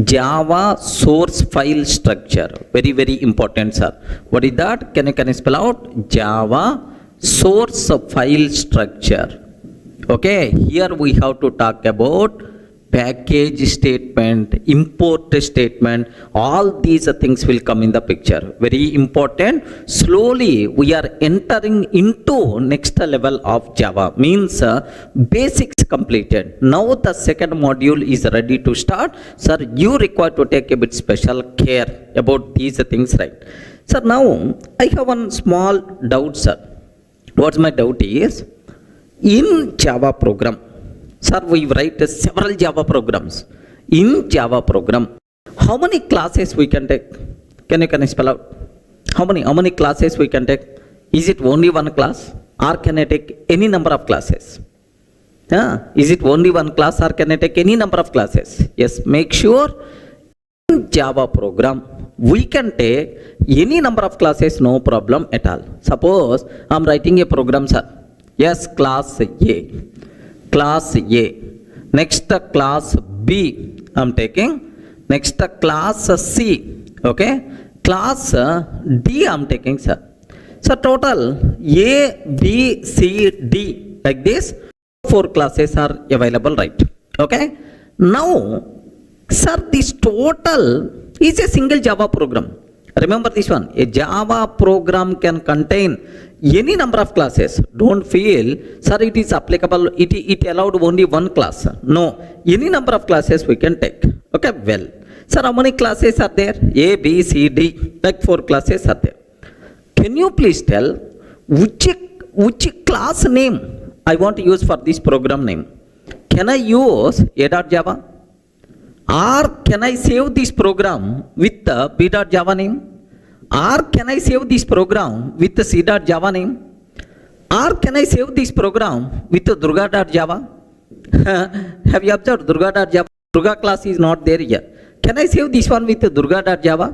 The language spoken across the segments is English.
Java source file structure, very very important, sir. What is that? Can you spell out? Java source file structure. Okay, here we have to talk about package statement, import statement, all these things will come in the picture. Very important. Slowly we are entering into next level of Java, means basics completed. Now the second module is ready to start. Sir, you require to take a bit special care about these things, right? Sir, now I have one small doubt, sir. What's my doubt is, in Java program, sir, we write several Java programs. In Java program, how many classes we can take? Can you spell out? How many classes we can take? Is it only one class, or can I take any number of classes? Is it only one class, or can I take any number of classes? Yes, make sure in Java program we can take any number of classes, no problem at all. Suppose I am writing a program, sir. Yes, class A. Class A. Next class B I am taking. Next class C. Okay. Class D I am taking, sir. So total A, B, C, D, like this 4 classes are available, right? Okay. Now, sir, this total is a single Java program. Remember this one. A Java program can contain any number of classes. Don't feel, sir, it is applicable, it allowed only one class. No, any number of classes we can take. Okay, well, sir, how many classes are there? A, B, C, D, like 4 classes are there. Can you please tell which class name I want to use for this program name? Can I use A.Java? Or can I save this program with the B.Java name? Or can I save this program with the C.Java name? Or can I save this program with the Durga.java? Have you observed Durga.java? Durga class is not there here. Can I save this one with the Durga.java?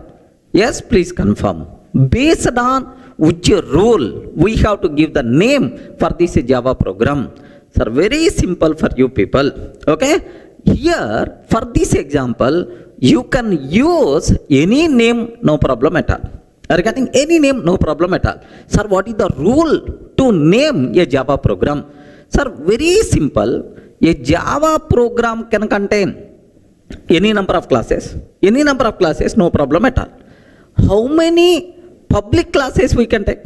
Yes, please confirm. Based on which rule we have to give the name for this Java program? Sir, very simple for you people. Okay? Here, for this example, you can use any name, no problem at all. Are you getting? Any name, no problem at all. Sir, what is the rule to name a Java program? Sir, very simple. A Java program can contain any number of classes. Any number of classes, no problem at all. How many public classes we can take?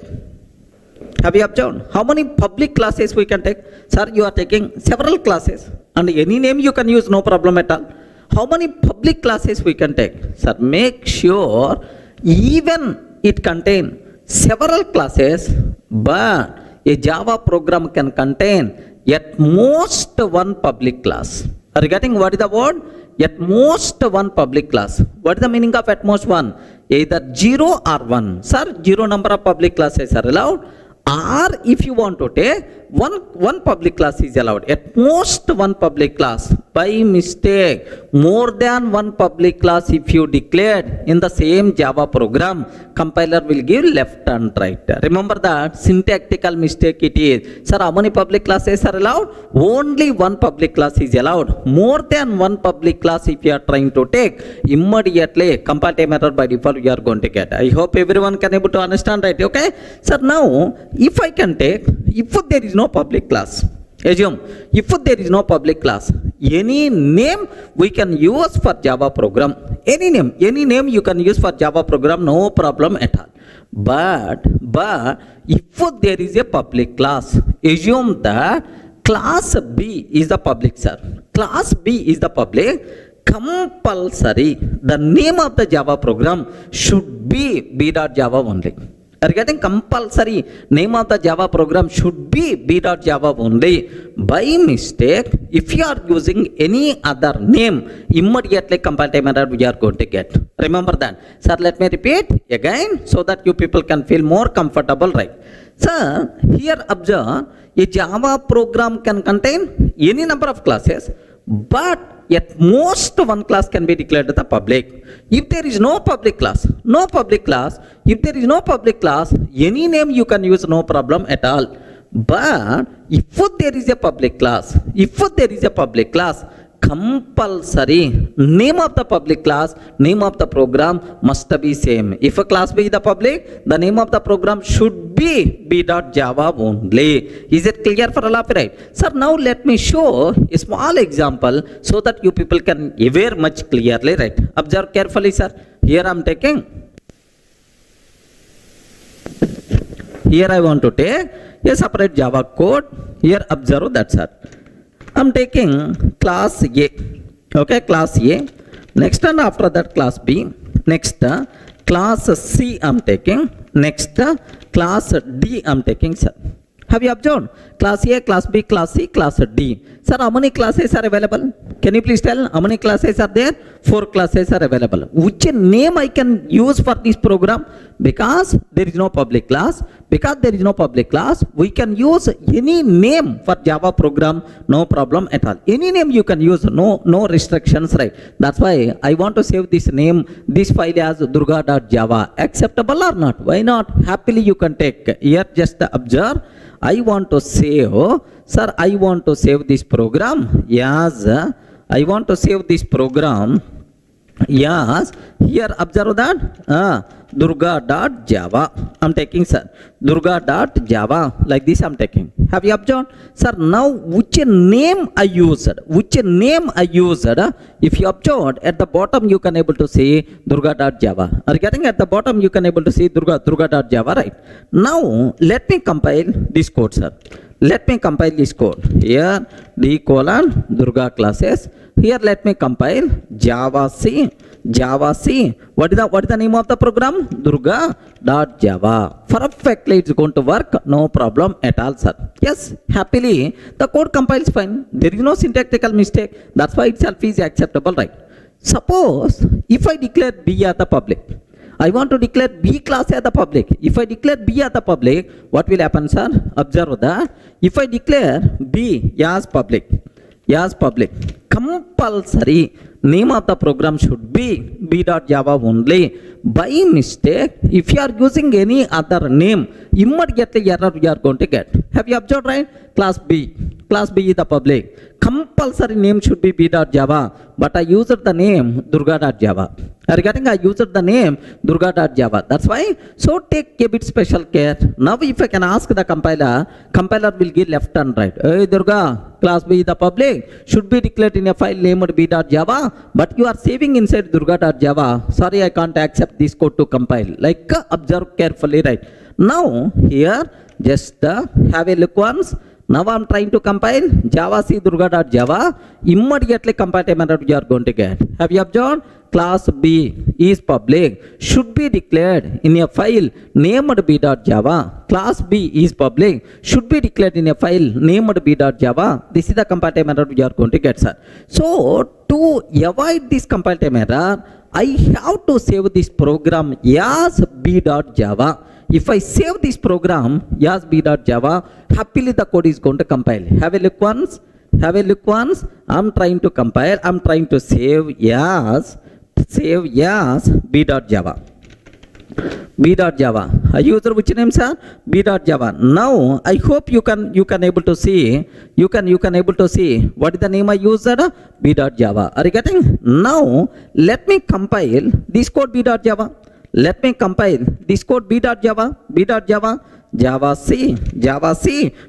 Have you observed? How many public classes we can take? Sir, you are taking several classes. And any name you can use, no problem at all. How many public classes we can take? Sir, make sure even it contain several classes, but a Java program can contain at most one public class. Are you getting what is the word? At most one public class. What is the meaning of at most one? Either 0 or 1. Sir, 0 number of public classes are allowed. Or if you want to take one public class is allowed. At most one public class. By mistake, more than one public class if you declared in the same Java program, compiler will give left and right. Remember that syntactical mistake it is. Sir, how many public classes are allowed? Only one public class is allowed. More than one public class if you are trying to take, immediately compile error by default you are going to get. I hope everyone can able to understand, right? Okay. Sir, now if I can take, if there is no public class, assume if there is no public class, any name we can use for Java program. Any name you can use for Java program, no problem at all. But if there is a public class, assume that class B is the public, sir. Class B is the public. Compulsory, the name of the Java program should be B.Java only. Are you getting? Compulsory name of the Java program should be B.Java only. By mistake, if you are using any other name, immediately compile time error we are going to get. Remember that. Sir, let me repeat again so that you people can feel more comfortable, right? Sir, here observe, a Java program can contain any number of classes, but at most one class can be declared the public. If there is no public class, if there is no public class, any name you can use, no problem at all. But if there is a public class, compulsory name of the public class, name of the program must be same. If a class be the public, the name of the program should be b.java only. Is it clear for all of you, right? Sir, now let me show a small example so that you people can aware much clearly, right? Observe carefully, sir. Here I am taking, here I want to take a separate Java code. Here observe that, sir. I'm taking class A, okay, class A. Next, and after that class B. Next, class C I'm taking. Next, class D I'm taking, sir. Have you observed? Class A, class B, class C, class D. Sir, how many classes are available? Can you please tell how many classes are there? 4 classes are available. Which name I can use for this program? Because there is no public class. We can use any name for Java program, no problem at all. Any name you can use, no restrictions, right? That's why I want to save this name, this file as durga.java. Acceptable or not? Why not? Happily you can take. Here just observe. I want to save, sir, I want to save this program. Yes, I want to save this program. Yes, here observe that durga.java I'm taking, sir. Durga.java, like this I'm taking. Have you observed? Sir, now which name I used? If you observed, at the bottom you can able to see durga.java. Are you getting? At the bottom you can able to see durga.java, right? Now let me compile this code, sir. Let me compile this code. Here D colon Durga classes. Here let me compile Java C. What is the name of the program? Durga.java. Perfectly it's going to work, no problem at all, sir. Yes, happily the code compiles fine. There is no syntactical mistake. That's why itself is acceptable, right? Suppose if I declare B as the public, I want to declare B class as the public. If I declare B as the public, what will happen, sir? Observe that. If I declare B as public, compulsory name of the program should be b.java only. By mistake, if you are using any other name, immediately error you are going to get. Have you observed, right? Class B is the public. Compulsory name should be b.java, but I used the name durga.java. Are you getting? I used the name durga.java. That's why. So take a bit special care. Now if I can ask the compiler will give left and right. Hey Durga, class B is the public, should be declared in a file named b.java, but you are saving inside durga.java. Sorry, I can't accept this code to compile. Like observe carefully, right? Now here just have a look once. Now I am trying to compile Java C Durga.java. Immediately compile error you are going to get. Have you observed? Class B is public, should be declared in a file named b.java. Class B is public, should be declared in a file named b.java. This is the compile time error you are going to get, sir. So to avoid this compile time error, I have to save this program as b.java. If I save this program as b.java, happily the code is going to compile. Have a look once. I'm trying to compile. I'm trying to save as b.java. I use which name, sir? b.java. Now I hope you can able to see. You can able to see what is the name I used? b.java. Are you getting? Now let me compile this code b.java. Let me compile this code b.java. Java C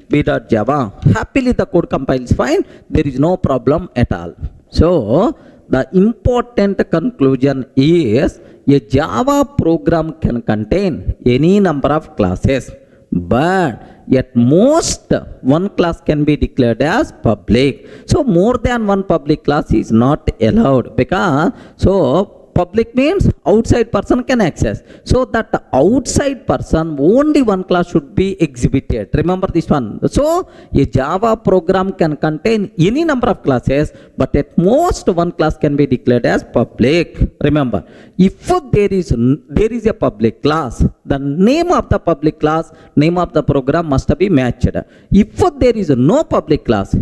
b.java. Happily the code compiles fine. There is no problem at all. So the important conclusion is a Java program can contain any number of classes, but at most one class can be declared as public. So more than one public class is not allowed, because so public means outside person can access. So that outside person only one class should be exhibited. Remember this one. So a Java program can contain any number of classes, but at most one class can be declared as public. Remember, if there is a public class, the name of the public class, name of the program must be matched. If there is no public class,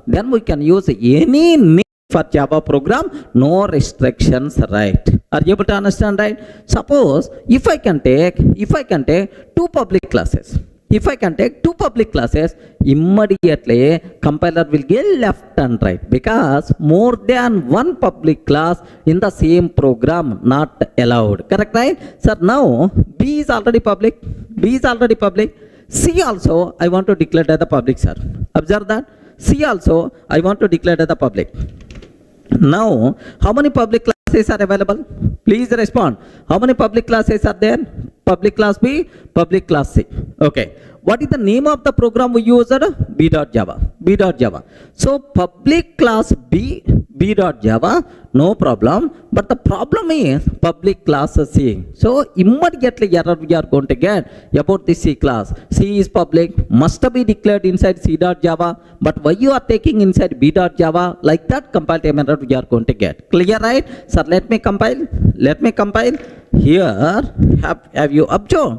then we can use any name for Java program, no restrictions, right? Are you able to understand, right? Suppose if I can take two public classes, immediately compiler will get left and right, because more than one public class in the same program not allowed. Correct, right? So now B is already public. C also I want to declare as the public, sir. Observe that. C also I want to declare as the public. Now, how many public classes are available? Please respond. How many public classes are there? Public class B, public class C. Okay. What is the name of the program we used? B.Java. So, public class B.Java, no problem. But the problem is public class C. So, immediately error we are going to get about the C class. C is public, must be declared inside C.Java. But why you are taking inside B.Java? Like that compile time error we are going to get. Clear, right? Sir, let me compile. Here, have you observed?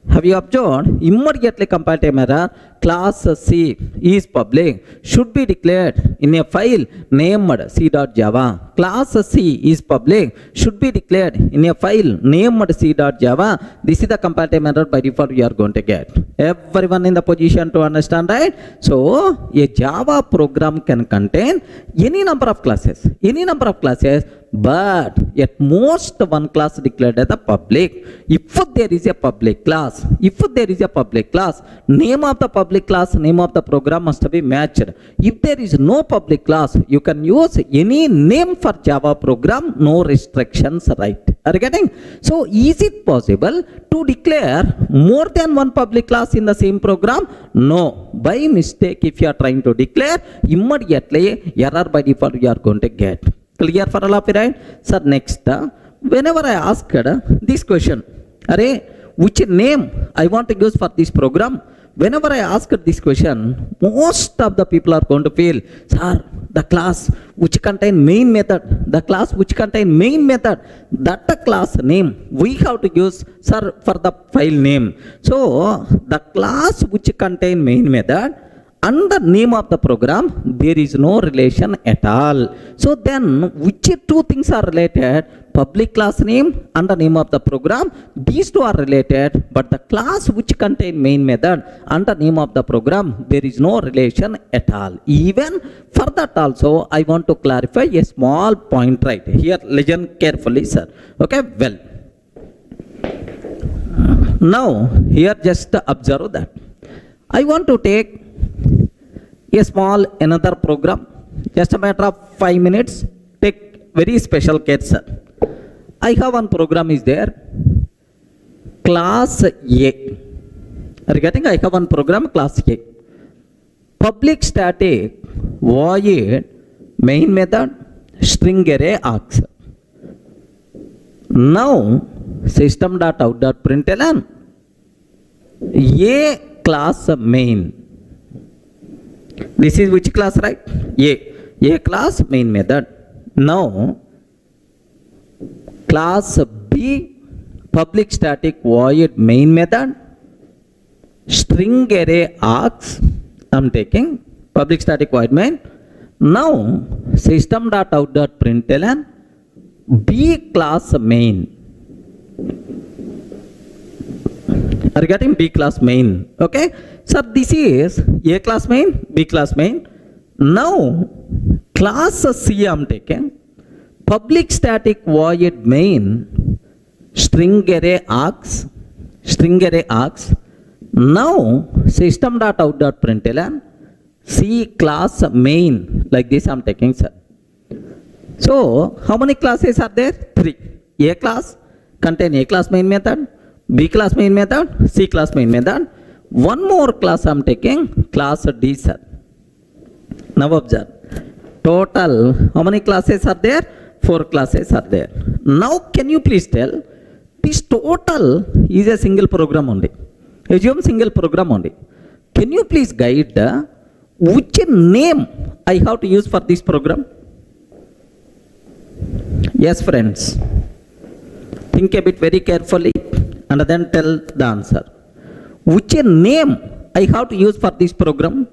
Immediately compile time error, class C is public, should be declared in a file named C.Java. Class C is public, should be declared in a file named C.Java. This is the compile time error by default we are going to get. Everyone in the position to understand, right? So, a Java program can contain any number of classes, but at most one class declared as the public. If there is a public class, name of the public class, name of the program must be matched. If there is no public class, you can use any name for Java program, no restrictions, right? Are you getting? So, is it possible to declare more than one public class in the same program? No. By mistake, if you are trying to declare, immediately error by default you are going to get. Clear for all of you, right? Sir, next, whenever I asked this question, which name I want to use for this program, whenever I ask this question, most of the people are going to feel, sir, the class which contain main method, that class name we have to use, sir, for the file name. So, the class which contain main method and the name of the program, there is no relation at all. So then, which two things are related? Public class name and the name of the program. These two are related, but the class which contain main method and the name of the program, there is no relation at all. Even for that also, I want to clarify a small point right here. Listen carefully, sir. Okay, well. Now, here just observe that. I want to take a small another program, just a matter of 5 minutes. Take very special care, sir. I have one program is there, class A. Are you getting? I have one program, class A. Public static void main method string array args. Now system.out.println A class main. This is which class, right? A class main method. Now class B public static void main method string array args. I'm taking public static void main. Now system.out.println B class main. Are you getting? B class main? Okay. So this is A class main, B class main. Now class C I'm taking. Public static void main string array args. Now system.out.println C class main, like this I'm taking, sir. So how many classes are there? 3. A class contain A class main method, B class main method, C class main method. One more class I'm taking, class D, sir. Now observe. Total how many classes are there? 4 classes are there. Now can you please tell, this total is a single program only. Assume single program only. Can you please guide which name I have to use for this program? Yes, friends. Think a bit very carefully and then tell the answer. Which name I have to use for this program?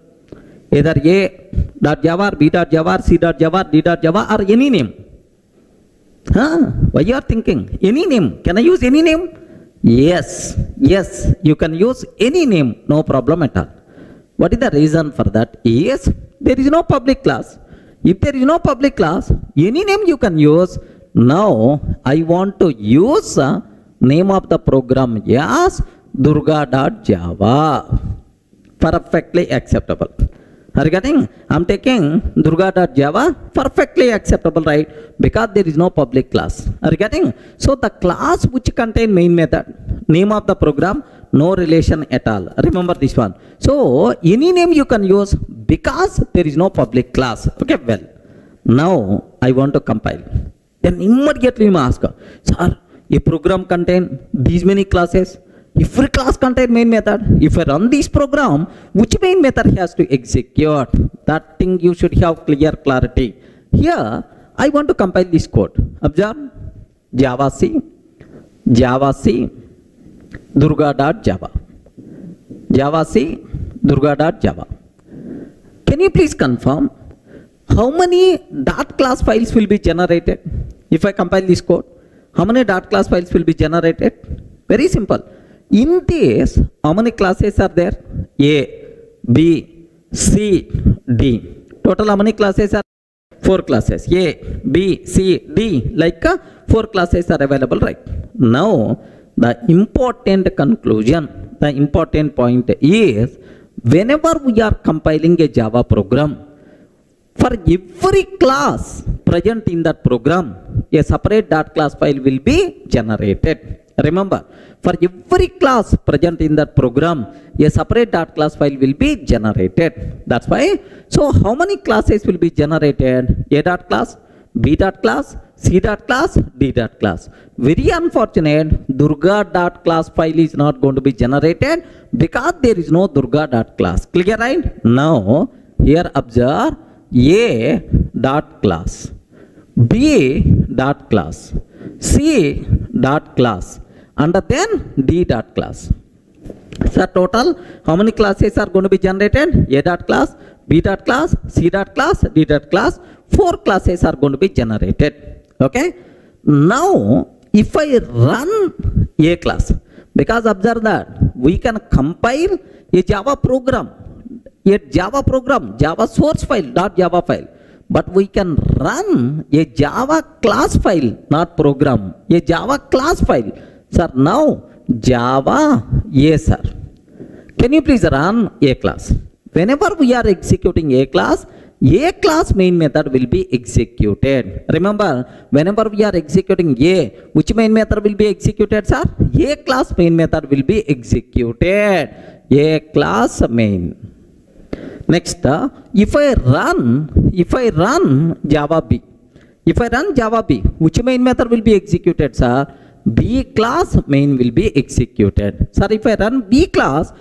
Either A.Java, B.Java, C.Java, D.Java or any name. Why you are thinking? Any name. Can I use any name? Yes, you can use any name, no problem at all. What is the reason for that? Yes, there is no public class. If there is no public class, any name you can use. Now, I want to use name of the program as Durga.java. Perfectly acceptable. Are you getting? I'm taking Durga.java, perfectly acceptable, right? Because there is no public class. Are you getting? So the class which contain main method, name of the program, no relation at all. Remember this one. So any name you can use because there is no public class. Okay, well, now I want to compile. Then immediately you ask, sir, a program contain these many classes. Every class contain main method. If I run this program, which main method has to execute? That thing you should have clear clarity. Here, I want to compile this code. Observe, Java C, Durga.java. Java C, Durga.java. Can you please confirm how many dot class files will be generated if I compile this code? How many dot class files will be generated? Very simple. In this, how many classes are there? A, B, C, D. Total how many classes are? 4 classes. A, B, C, D. Like 4 classes are available, right? Now, the important conclusion, the important point is, whenever we are compiling a Java program, for every class present in that program, a separate dot class file will be generated. Remember, for every class present in that program, a separate dot class file will be generated. That's why. So how many classes will be generated? A dot class, B dot class, C dot class, D dot class. Very unfortunate, Durga dot class file is not going to be generated because there is no Durga dot class. Clear, right? Now, here observe A dot class, B dot class, C dot class, and then D dot class. So total, how many classes are going to be generated? A dot class, B dot class, C dot class, D dot class. 4 classes are going to be generated. Okay. Now, if I run A class, because observe that we can compile a Java program, Java source file, .java file. But we can run a Java class file, not program, a Java class file. Sir, now Java, yes sir. Can you please run A class? Whenever we are executing A class main method will be executed. Remember, whenever we are executing A, which main method will be executed, sir? A class main method will be executed. A class main. Next, if I run Java B, which main method will be executed, sir? B class main will be executed. Sir, if I run B class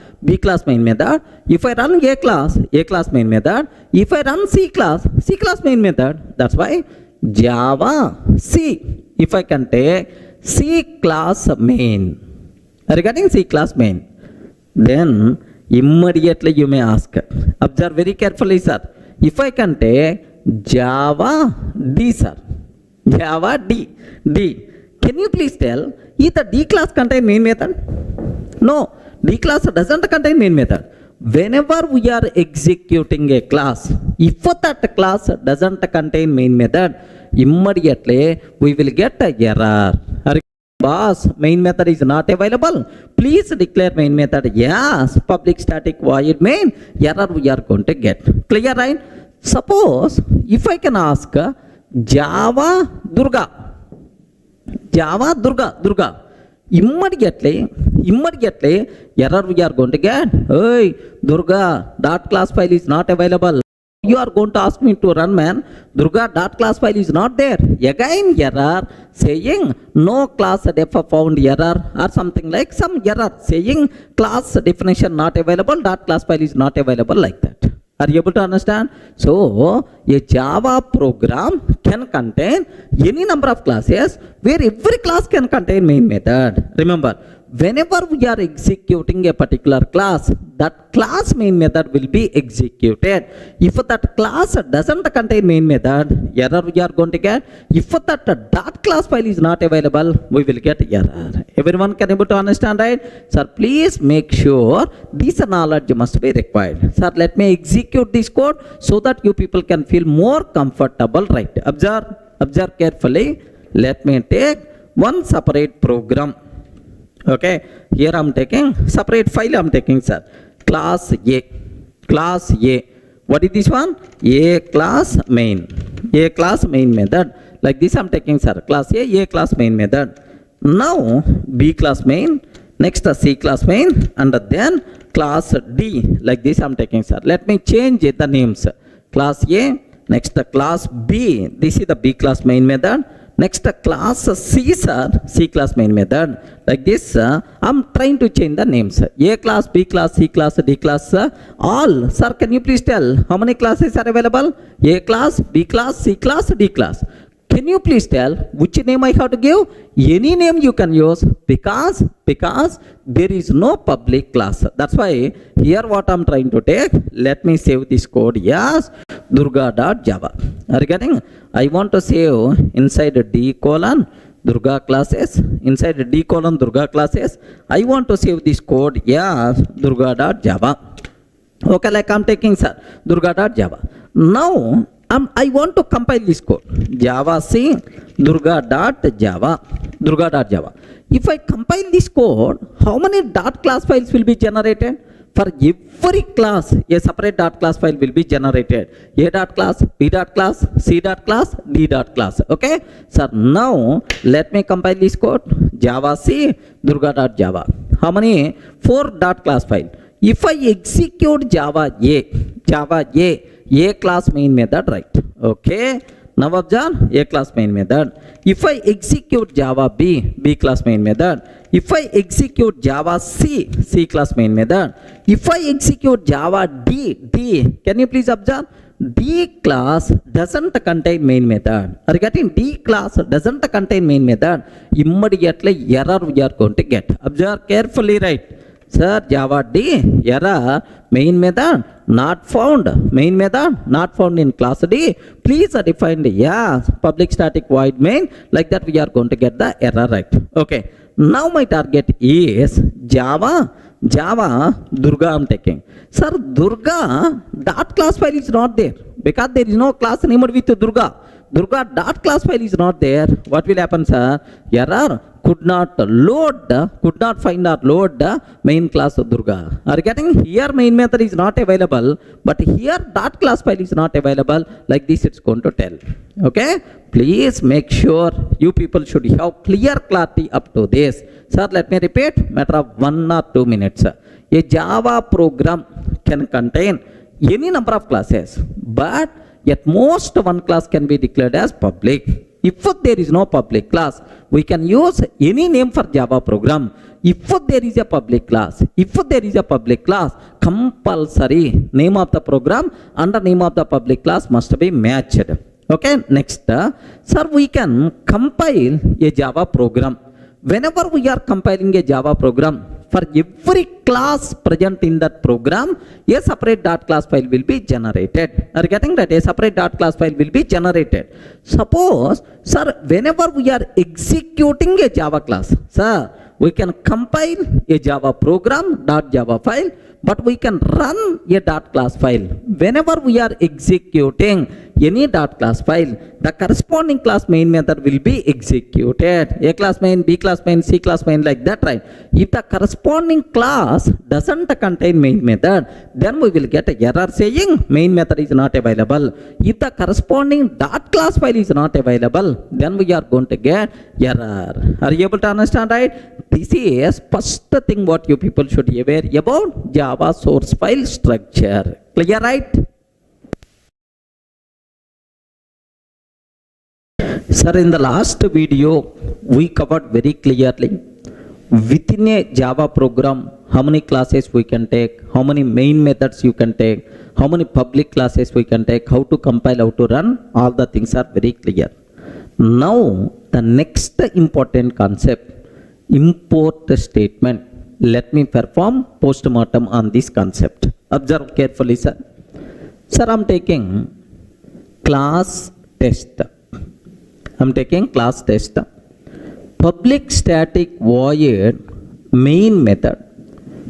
main method. If I run A class main method. If I run C class main method. That's why Java C. If I can take C class main. Regarding C class main, then immediately you may ask. Observe very carefully, sir. If I can take Java D, sir. Java D. Can you please tell, is the D class contain main method? No, D class doesn't contain main method. Whenever we are executing a class, if that class doesn't contain main method, immediately we will get an error. Boss, main method is not available. Please declare main method. Yes, public static void main. Error we are going to get. Clear, right? Suppose, if I can ask Java Durga. Immediately error we are going to get. Hey, Durga dot class file is not available. you are going to ask me to run, man? Durga dot class file is not there. Again error saying no class def found error or something like some error saying class definition not available, dot class file is not available like that. Are you able to understand? So a Java program can contain any number of classes where every class can contain main method. Remember, whenever we are executing a particular class, that class main method will be executed. If that class doesn't contain main method, error we are going to get. If that dot class file is not available, we will get error. Everyone can able to understand, right? Sir, please make sure this knowledge must be required. Sir, let me execute this code so that you people can feel more comfortable, right? Observe carefully. Let me take one separate program. Okay, here I am taking separate file. I am taking, sir, class A. What is this one? A class main method. Like this I am taking, sir, class A class main method. Now B class main, next C class main, and then class D. Like this I am taking, sir. Let me change the names. Class A, next class B. This is the B class main method. Next class C, sir, C class main method. Like this, I'm trying to change the names. A class, B class, C class, D class, all. Sir, can you please tell how many classes are available? A class, B class, C class, D class. Can you please tell which name I have to give? Any name you can use because there is no public class. That's why here what I'm trying to take, let me save this code. Yes, Durga.java. Are you getting? I want to save inside D colon Durga classes. Inside D colon Durga classes, I want to save this code. Yes, Durga.java. Okay, like I'm taking, sir, Durga.java. Now I want to compile this code. Java C Durga.java. If I compile this code, how many dot class files will be generated? For every class, a separate dot class file will be generated. A dot class, B dot class, C dot class, D dot class. Okay? So now let me compile this code. Java C Durga.java. How many? 4 dot class file. If I execute Java A class main method, right? Okay. Now observe A class main method. If I execute Java B class main method. If I execute Java C class main method. If I execute Java D, can you please observe? D class doesn't contain main method. Are you getting? D class doesn't contain main method. Immediately error we are going to get. Observe carefully, right? Sir, Java D, error, main method not found. Main method not found in class D. Please define the public static void main. Like that we are going to get the error, right? Okay. Now my target is Java Durga I'm taking. Sir, Durga dot class file is not there because there is no class named with Durga. Durga dot class file is not there. What will happen, sir? Error could not find or load the main class of Durga. Are you getting? Here main method is not available, but here dot class file is not available. Like this it's going to tell. Okay? Please make sure you people should have clear clarity up to this. Sir, let me repeat, matter of 1 or 2 minutes. A Java program can contain any number of classes, but at most one class can be declared as public. If there is no public class, we can use any name for Java program. If there is a public class, compulsory name of the program and the name of the public class must be matched. Okay, next, sir, we can compile a Java program. Whenever we are compiling a Java program, for every class present in that program, a separate dot class file will be generated. Are you getting that? A separate dot class file will be generated. Suppose, sir, whenever we are executing a Java class, sir, we can compile a Java program .java file, but we can run a dot class file. Whenever we are executing any dot class file, the corresponding class main method will be executed. A class main, B class main, C class main, like that, right? If the corresponding class doesn't contain main method, then we will get an error saying main method is not available. If the corresponding dot class file is not available, then we are going to get error. Are you able to understand, right? This is first thing what you people should be aware about Java source file structure. Clear, right? Sir, in the last video, we covered very clearly within a Java program how many classes we can take, how many main methods you can take, how many public classes we can take, how to compile, how to run, all the things are very clear. Now, the next important concept, import statement. Let me perform postmortem on this concept. Observe carefully, sir. Sir, I'm taking class test. I'm taking class test. Public static void main method.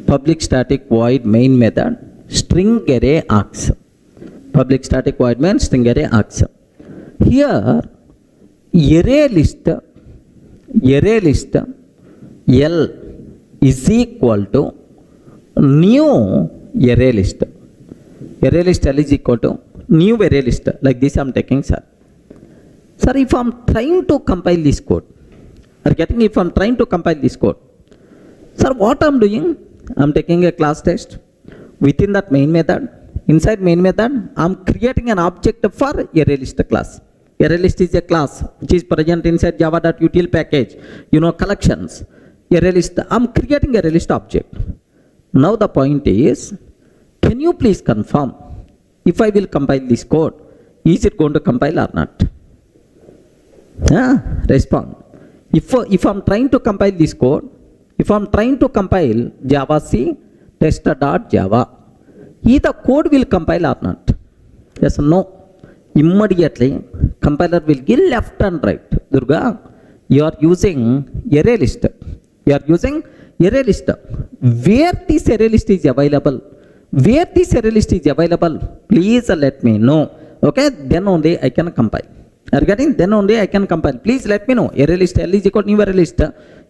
Public static void main method. String array args. Public static void main string array args. Here, array list L is equal to new array list. Array list L is equal to new array list. Like this I'm taking, sir. Sir, if I'm trying to compile this code, if I'm trying to compile this code, sir, what I'm doing? I'm taking a class test. Within that main method, inside main method, I'm creating an object for array list class. Array list is a class which is present inside java.util package. You know, collections. Array list, I'm creating array list object. Now the point is, can you please confirm if I will compile this code, is it going to compile or not? Respond. If I'm trying to compile this code, if I'm trying to compile java c tester.java, either code will compile or not? Yes or no? Immediately, compiler will give left and right. Durga, you are using array list. You are using array list. Where this array list is available? Where this array list is available? Please let me know. Okay, then only I can compile. Are you getting? Then only I can compile. Please let me know. Array list L is equal to new array list.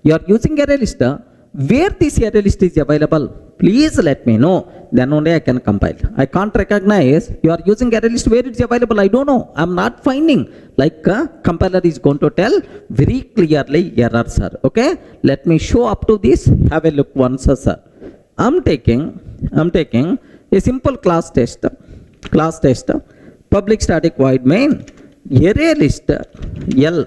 You are using array list. Where this array list is available? Please let me know. Then only I can compile. I can't recognize you are using array list where it's available. I don't know. I'm not finding. Like compiler is going to tell very clearly error, sir. Okay. Let me show up to this. Have a look once, sir. I'm taking a simple class test. Public static void main. Array list L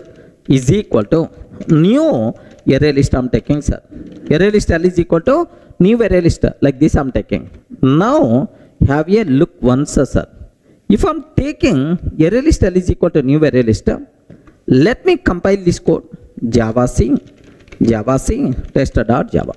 is equal to new array list I'm taking, sir. Array list L is equal to new array list. Like this I'm taking. Now have a look once, sir. If I'm taking array list L is equal to new array list, let me compile this code. Java C tester.java.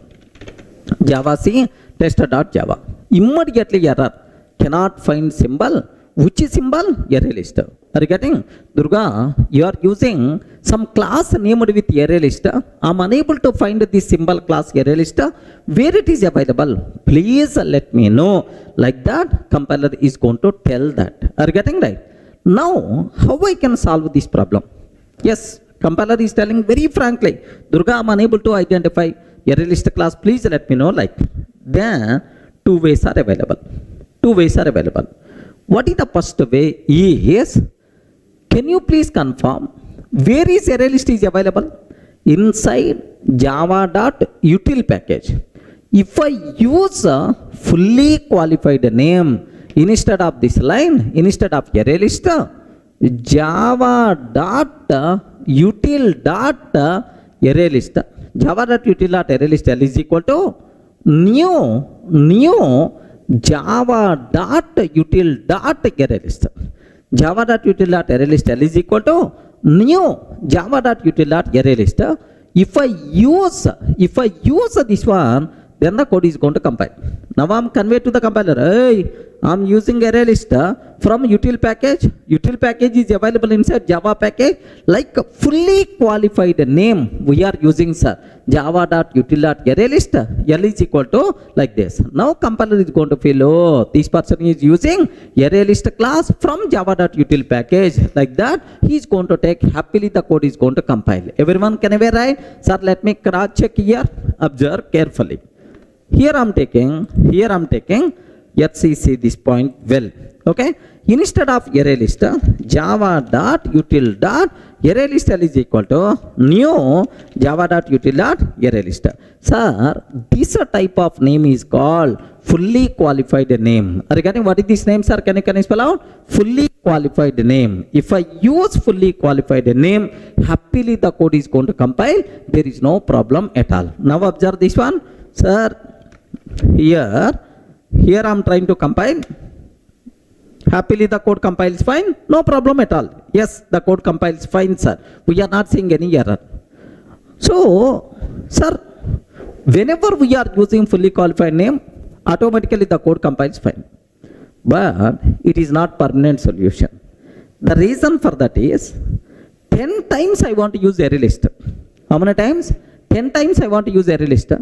Java C tester.java. Immediately error. Cannot find symbol. Which is symbol? Array list. Are you getting? Durga, you are using some class named with array list. I'm unable to find this symbol class array list. Where it is available? Please let me know. Like that, compiler is going to tell that. Are you getting right? Now, how I can solve this problem? Yes, compiler is telling very frankly, Durga, I'm unable to identify array list class. Please let me know. Like, then two ways are available. What is the first way? Is, can you please confirm where is array list is available? Inside java.util package. If I use a fully qualified name instead of this line, instead of array list, java.util.array list. Java.util.array list L is equal to new java.util.array list. Java.util.array list L is equal to new java.util.array list. If I use this one, then the code is going to compile. Now I'm conveyed to the compiler. Hey, I'm using array list from util package. Util package is available inside Java package. Like fully qualified name we are using, sir. Java.util.array list L is equal to like this. Now compiler is going to feel, oh, this person is using array list class from Java.util package. Like that, he is going to take happily the code is going to compile. Everyone can ever write? Sir, let me cross check here. Observe carefully. Here I'm taking Let's see this point well. Okay, instead of array list, java dot util dot array list is equal to new java dot util dot array list. Sir, this type of name is called fully qualified name. Regarding what is this name, sir? Can you spell out? Fully qualified name. If I use fully qualified name, happily the code is going to compile. There is no problem at all. Now observe this one, sir. Here I am trying to compile. Happily the code compiles fine, no problem at all. Yes, the code compiles fine, sir. We are not seeing any error. So, sir, whenever we are using fully qualified name, automatically the code compiles fine. But it is not permanent solution. The reason for that is 10 times I want to use array list. How many times? 10 times I want to use array list.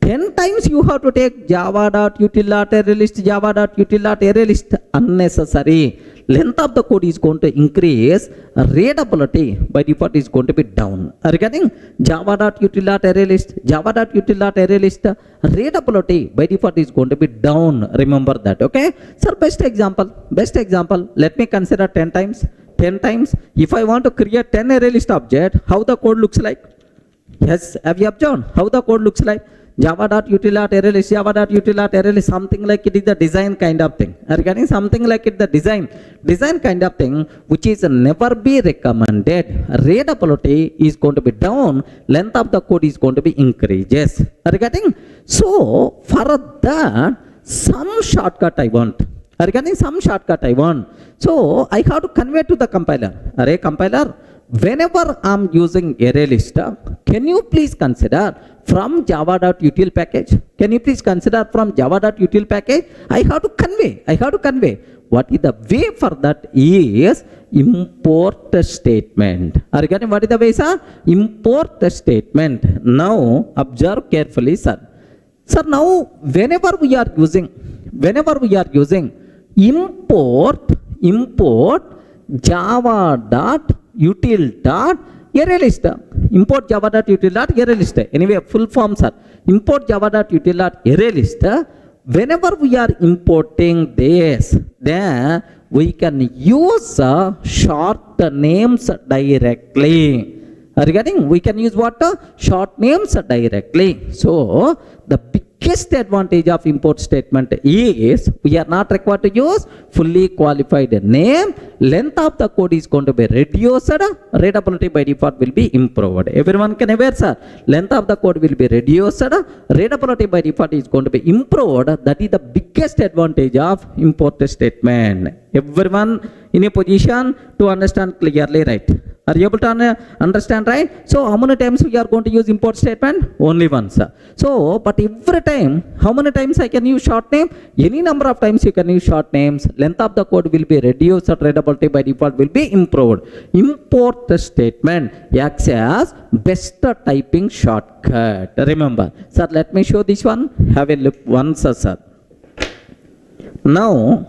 10 times you have to take java.util.array list, java.util.array list. Unnecessary. Length of the code is going to increase. Readability by default is going to be down. Regarding java.util.array list, java.util.array list, readability by default is going to be down. Remember that, okay? Sir, best example, let me consider 10 times. 10 times, if I want to create 10 array list object, how the code looks like? Yes, have you observed how the code looks like? Java.util.array list, java.util.array list, something like it is the design kind of thing. Regarding something like it, the design kind of thing, which is never be recommended. Readability is going to be down, length of the code is going to be increases. Regarding, so for that, some shortcut I want. Regarding some shortcut I want. So I have to convey to the compiler. Array compiler, whenever I'm using array list, can you please consider from java.util package? Can you please consider from java.util package? I have to convey. What is the way for that is import statement. Regarding what is the way, sir? Import statement. Now observe carefully, sir. Sir, now whenever we are using import java.util.array list. Import java.util.array list. Anyway, full form, sir. Import java.util.array list. Whenever we are importing this, then we can use short names directly. Regarding, we can use what? Short names directly. So, the biggest advantage of import statement is we are not required to use fully qualified name. Length of the code is going to be reduced. Readability by default will be improved. Everyone can aware, sir. Length of the code will be reduced. Readability by default is going to be improved. That is the biggest advantage of import statement. Everyone in a position to understand clearly, right? Are you able to understand, right? So how many times we are going to use import statement? Only once. So, but every time, how many times I can use short name? Any number of times you can use short names. Length of the code will be reduced. Readability by default will be improved. Import statement acts as best typing shortcut. Remember, sir, let me show this one. Have a look once, sir. Now,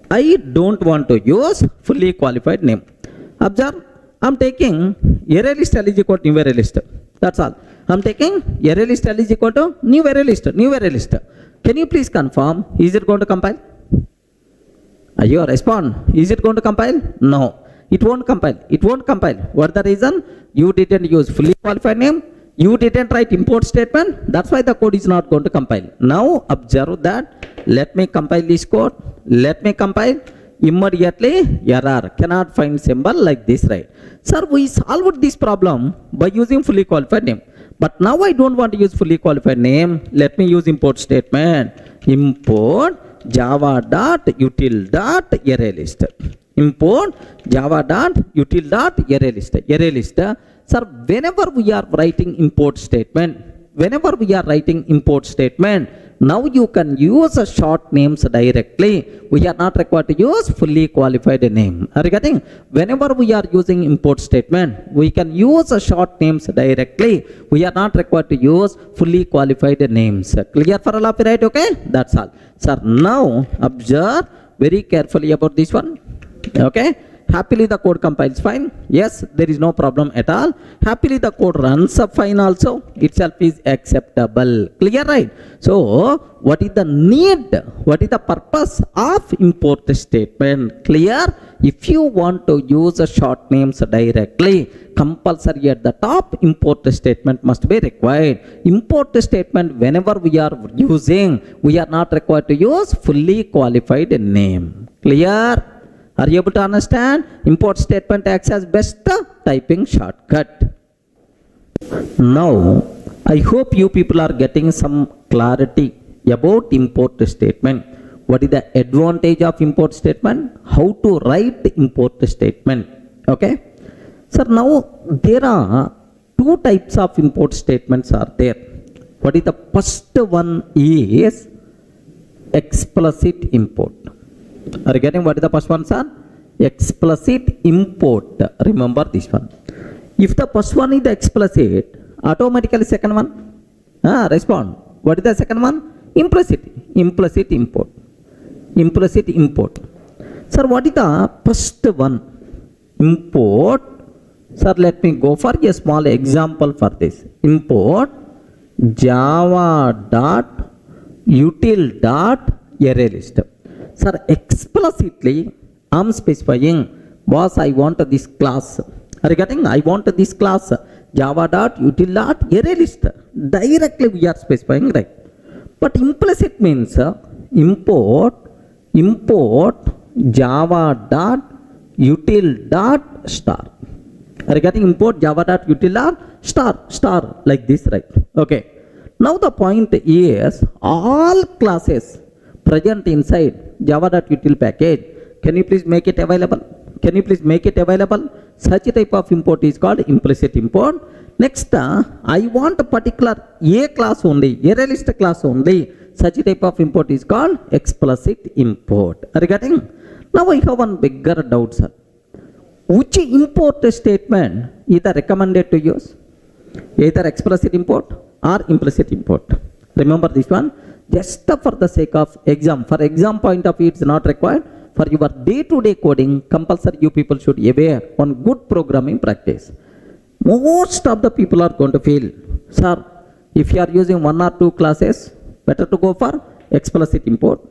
I don't want to use fully qualified name. Observe. I'm taking array list is equal to new array list. That's all. I'm taking array list is equal to new array list. Can you please confirm? Is it going to compile? You respond. Is it going to compile? No. It won't compile. What the reason? You didn't use fully qualified name. You didn't write import statement. That's why the code is not going to compile. Now observe that. Let me compile this code. Immediately error, cannot find symbol like this, right? Sir, we solved this problem by using fully qualified name. But now I don't want to use fully qualified name. Let me use import statement. Import java.util.array list. Import java.util.array list. Sir, whenever we are writing import statement, now you can use short names directly. We are not required to use fully qualified name. Regarding, whenever we are using import statement, we can use short names directly. We are not required to use fully qualified names. Clear for all of you, right? Okay, that's all. Sir, now observe very carefully about this one. Okay, Happily the code compiles fine. Yes, there is no problem at all. Happily the code runs up fine also. Itself is acceptable. Clear, right? So what is the need? What is the purpose of import statement? Clear? If you want to use short names directly, compulsory at the top, import statement must be required. Import statement whenever we are using, we are not required to use fully qualified name. Clear? Are you able to understand? Import statement acts as best typing shortcut. Now, I hope you people are getting some clarity about import statement. What is the advantage of import statement? How to write import statement? Okay. So now there are two types of import statements are there. What is the first one is explicit import. Are you getting what is the first one, sir? Explicit import. Remember this one. If the first one is the explicit, automatically second one respond. What is the second one? Implicit. Implicit import. Implicit import. Sir, what is the first one? Import. Sir, let me go for a small example for this. Import java.util.arraylist. Sir, explicitly I am specifying, boss, I want this class. Are you getting? I want this class java.util.arraylist. Directly we are specifying, right? But implicit means import java.util.star. Are you getting? Import java.util.star like this, right? Okay. Now the point is all classes present inside java.util package. Can you please make it available? Can you please make it available? Such a type of import is called implicit import. Next, I want a particular A class only, ArrayList class only. Such a type of import is called explicit import. Are you getting? Now I have one bigger doubt, sir. Which import statement is recommended to use? Either explicit import or implicit import. Remember this one. Just for the sake of exam, for exam point of view, it's not required. For your day-to-day coding, compulsory you people should aware on good programming practice. Most of the people are going to feel, sir, if you are using one or two classes, better to go for explicit import.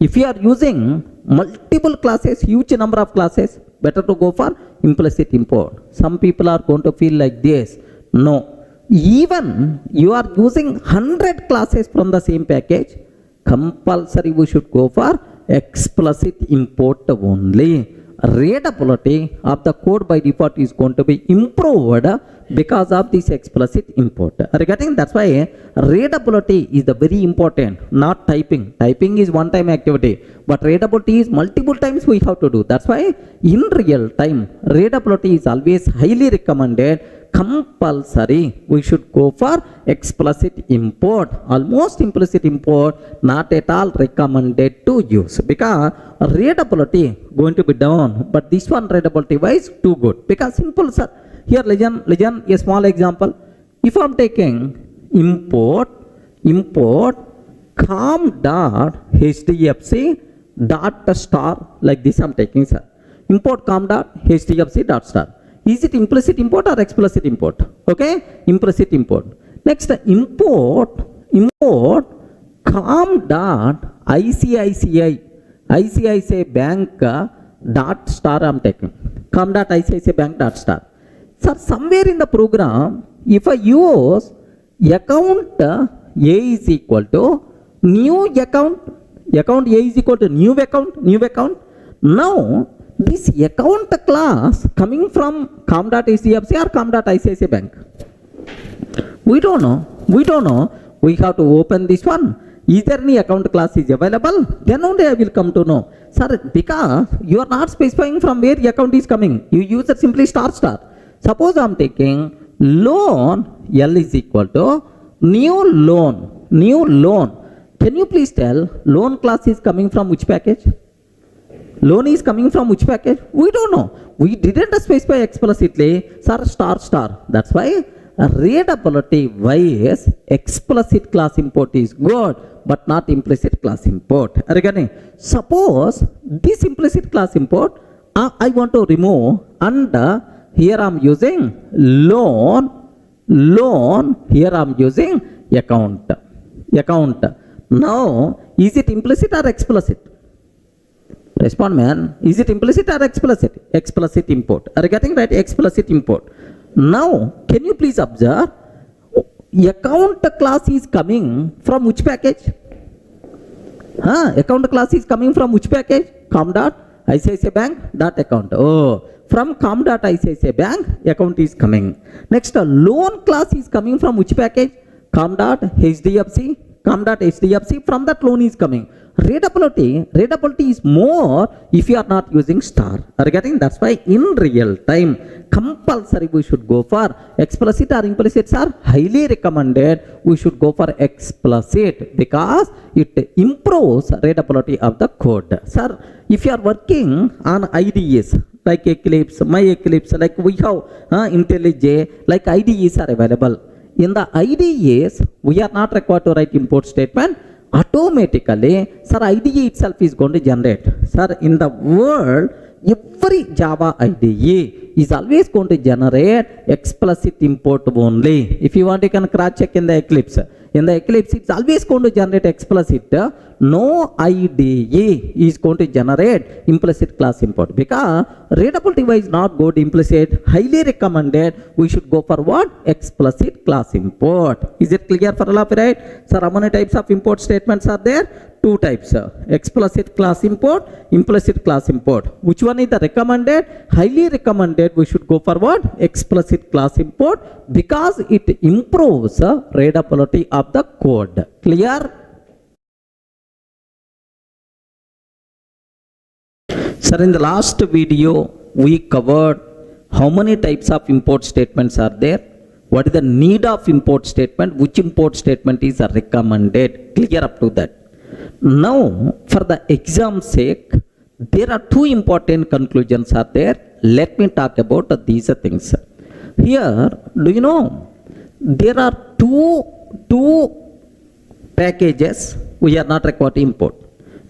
If you are using multiple classes, huge number of classes, better to go for implicit import. Some people are going to feel like this. No. Even you are using 100 classes from the same package, compulsory we should go for explicit import only. Readability of the code by default is going to be improved because of this explicit import. Regarding that's why readability is the very important, not typing. Typing is one time activity, but readability is multiple times we have to do. That's why in real time readability is always highly recommended. Compulsory we should go for explicit import. Almost implicit import not at all recommended to use because readability going to be down, but this one readability wise too good. Because simple, sir. Here listen a small example. If I'm taking import com.hdfc.star like this, I'm taking, sir. Import com.hdfc.star. Is it implicit import or explicit import? Okay, implicit import. Next, import com.icici bank dot star I'm taking. com.icici bank dot star. Sir, somewhere in the program, if I use account A is equal to new account A is equal to new account. Now this account class coming from com.hdfc or com.icici bank? We don't know. We have to open this one. Is there any account class is available? Then only I will come to know. Sir, because you are not specifying from where the account is coming. You use it simply star. Suppose I am taking loan L is equal to new loan. Can you please tell loan class is coming from which package? Loan is coming from which package? We don't know. We didn't specify explicitly, sir, star. That's why readability wise explicit class import is good, but not implicit class import. Regarding, suppose this implicit class import I want to remove, and here I'm using loan, here I'm using account. Now, is it implicit or explicit? Respond, man. Is it implicit or explicit? Explicit import. Are you getting right? Explicit import. Now, can you please observe? Account class is coming from which package? Account class is coming from which package? Com.ICICI Bank dot account. Oh, from com.ICICI Bank account is coming. Next, loan class is coming from which package? Com.HDFC. Com.HDFC. From that loan is coming. Readability is more if you are not using star. Are you getting? That's why in real time, compulsory we should go for explicit or implicit, sir. Highly recommended we should go for explicit because it improves readability of the code. Sir, if you are working on IDEs like Eclipse, My Eclipse, like we have IntelliJ, like IDEs are available. In the IDEs, we are not required to write import statement. Automatically, sir, IDE itself is going to generate. Sir, in the world, every Java IDE is always going to generate explicit import only. If you want, you can cross check in the Eclipse. In the Eclipse, it's always going to generate explicit. No IDE is going to generate implicit class import because readability wise not good implicit. Highly recommended we should go for what? Explicit class import. Is it clear for all of you, right? Sir, how many types of import statements are there? Two types. Explicit class import, implicit class import. Which one is the recommended? Highly recommended we should go for what? Explicit class import because it improves readability of the code. Clear? Sir, in the last video we covered how many types of import statements are there, what is the need of import statement, which import statement is recommended. Clear up to that. Now, for the exam's sake, there are two important conclusions are there. Let me talk about these things. Here, do you know, there are two packages we are not required to import.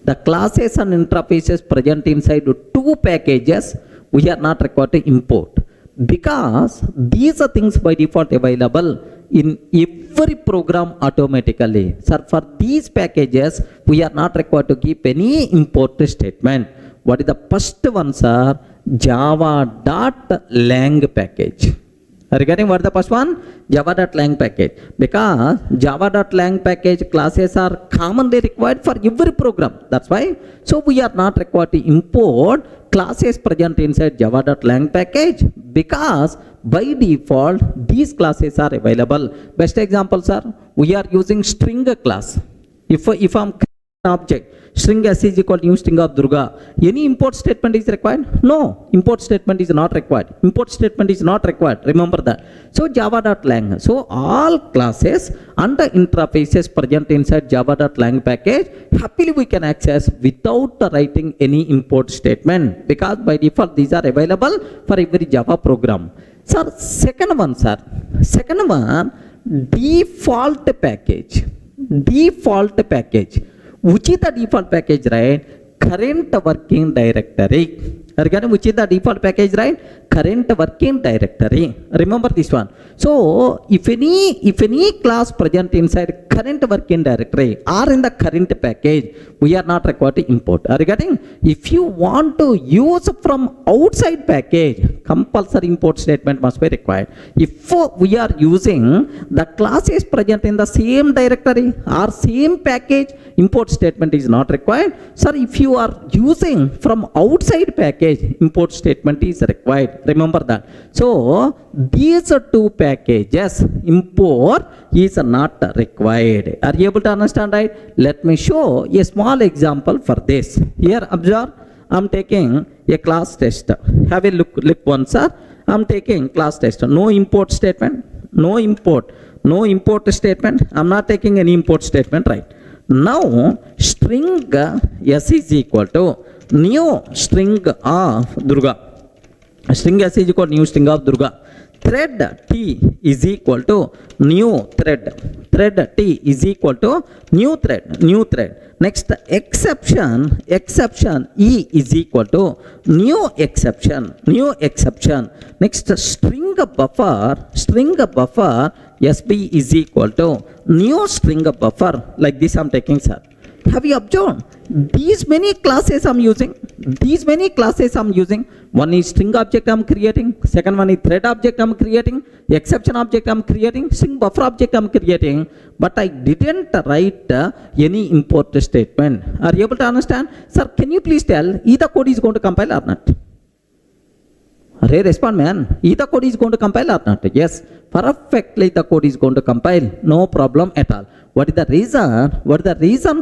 The classes and interfaces present inside two packages we are not required to import because these are things by default available in every program automatically. Sir, for these packages we are not required to keep any import statement. What is the first one, sir? Java.lang package. Are you getting what is the first one? Java.lang package. Because Java.lang package classes are commonly required for every program. That's why. So we are not required to import classes present inside Java.lang package because by default these classes are available. Best example, sir, we are using string class. If I'm object, string s is equal to new string of Durga, any import statement is required? No, import statement is not required. Import statement is not required. Remember that. So Java.lang. So all classes and the interfaces present inside Java.lang package, happily we can access without writing any import statement because by default these are available for every Java program. Sir, second one, default package. Default package. Which is the default package, right? Current working directory. Again, which is the default package, right? Current working directory. Remember this one. So, if any class present inside current working directory or in the current package, we are not required to import. Are you getting? If you want to use from outside package, compulsory import statement must be required. If we are using the classes present in the same directory or same package, import statement is not required. Sir, if you are using from outside package, import statement is required. Remember that. So, these two packages, import is not required. Are you able to understand, right? Let me show a small example for this. Here, observe, I am taking a class test. Have a look once, sir. I am taking class test. No import statement. No import statement. I am not taking any import statement, right? Now, string s is equal to new string of Durga. String s is equal to new string of Durga. Thread t is equal to new thread thread T is equal to new thread. Next exception E is equal to new exception. Next string buffer SB is equal to new string buffer. Like this I'm taking, sir. Have you observed? These many classes I'm using. One is string object I'm creating. Second one is thread object I'm creating. Exception object I'm creating. String buffer object I'm creating. But I didn't write any import statement. Are you able to understand? Sir, can you please tell either code is going to compile or not? Array, respond, man. Either code is going to compile or not? Yes, perfectly the code is going to compile. No problem at all. What is the reason?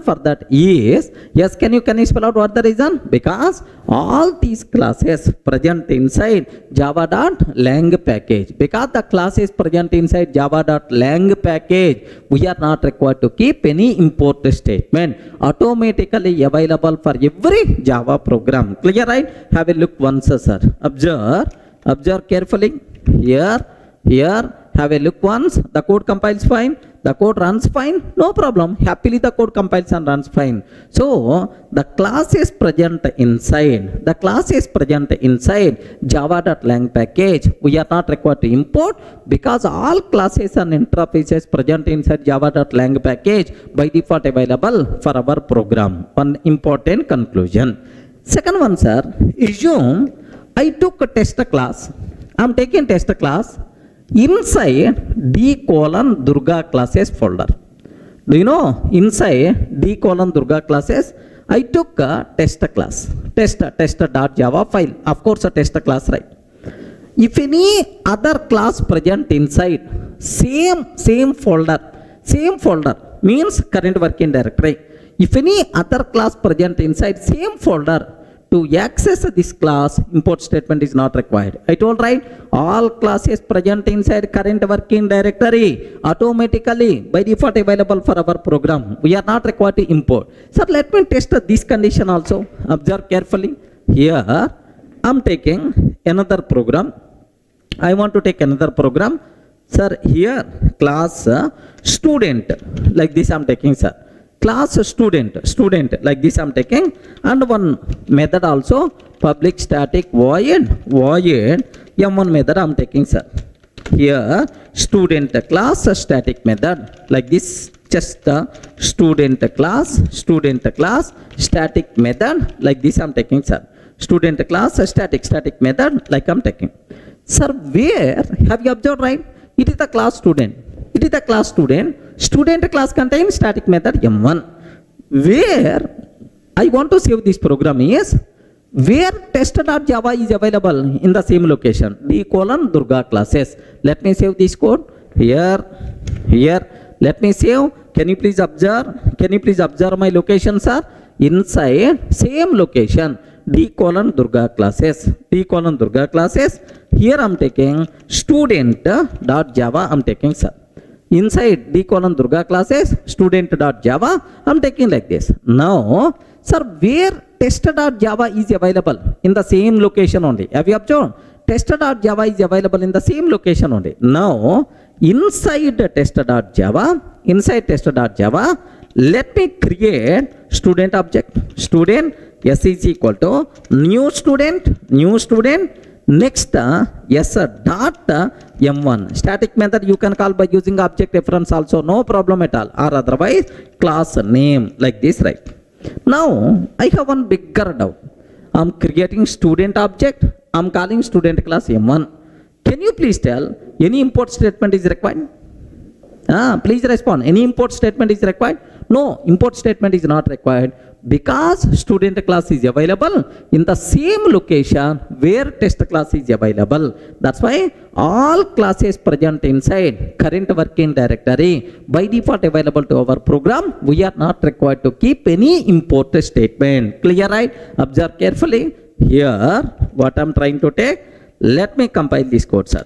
For that is, yes, can you spell out what the reason? Because all these classes present inside java.lang package. Because the class is present inside java.lang package, we are not required to keep any import statement. Automatically available for every Java program. Clear, right? Have a look once, sir. Observe carefully. Here, have a look once. The code compiles fine. The code runs fine. No problem. Happily the code compiles and runs fine. So the class is present inside. Java.lang package. We are not required to import because all classes and interfaces present inside Java.lang package by default available for our program. One important conclusion. Second one, sir. Assume I took a test class. I'm taking test class inside D:Durga classes folder. Do you know inside D:Durga classes I took a test class, test.java file. Of course a test class, right? If any other class present inside same folder means current working directory. If any other class present inside same folder, to access this class, import statement is not required. I told, right? All classes present inside current working directory automatically by default available for our program. We are not required to import. So let me test this condition also. Observe carefully. Here I'm taking another program. I want to take another program. Sir, here class student, like this I'm taking, sir. Class student like this I'm taking, and one method also, public static void m1 method I'm taking, sir. Here student class static method like this, just the student class static method like this I'm taking, sir. Student class static method like I'm taking. Sir, where have you observed, right? It is the class student. Student class contains static method m1. Where I want to save this program is where test.java is available in the same location, D:Durga classes. Let me save this code here. Let me save. Can you please observe my location, sir? Inside same location, D:Durga classes. Here I'm taking student.java I'm taking, sir. Inside D:Durga classes, student.java, I'm taking like this. Now, sir, where test.java is available? In the same location only. Have you observed? Test.java is available in the same location only. Now, inside test.java, let me create student object. Student S is equal to new student. Next, yes, dot m1 static method you can call by using object reference also, no problem at all, or otherwise class name like this, right? Now I have one bigger doubt. I'm creating student object, I'm calling student class m1. Can you please tell any import statement is required? Please respond. Any import statement is required? No, import statement is not required because student class is available in the same location where test class is available. That's why all classes present inside current working directory by default available to our program. We are not required to keep any import statement. Clear, right? Observe carefully. Here, what I'm trying to take. Let me compile this code, sir.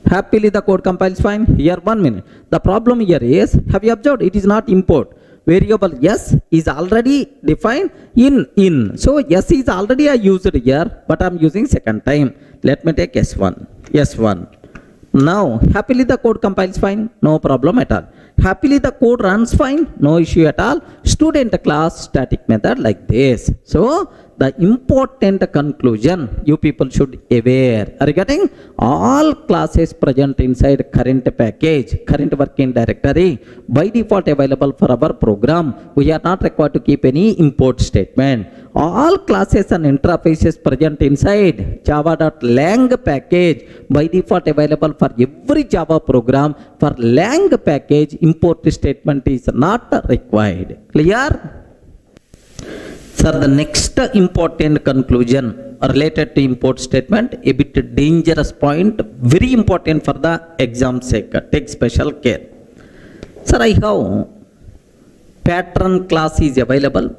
Happily the code compiles fine. Here 1 minute. The problem here is, have you observed it is not import. Variable S is already defined in. So S is already I used here, but I'm using second time. Let me take S1. Now, happily the code compiles fine, no problem at all. Happily the code runs fine, no issue at all. Student class static method like this. So, the important conclusion you people should aware regarding all classes present inside current package, current working directory, by default available for our program. We are not required to keep any import statement. All classes and interfaces present inside java.lang package, by default available for every Java program. For lang package, import statement is not required. Clear? Sir, the next important conclusion related to import statement, a bit dangerous point, very important for the exam sake. Take special care. Sir, I have pattern class is available.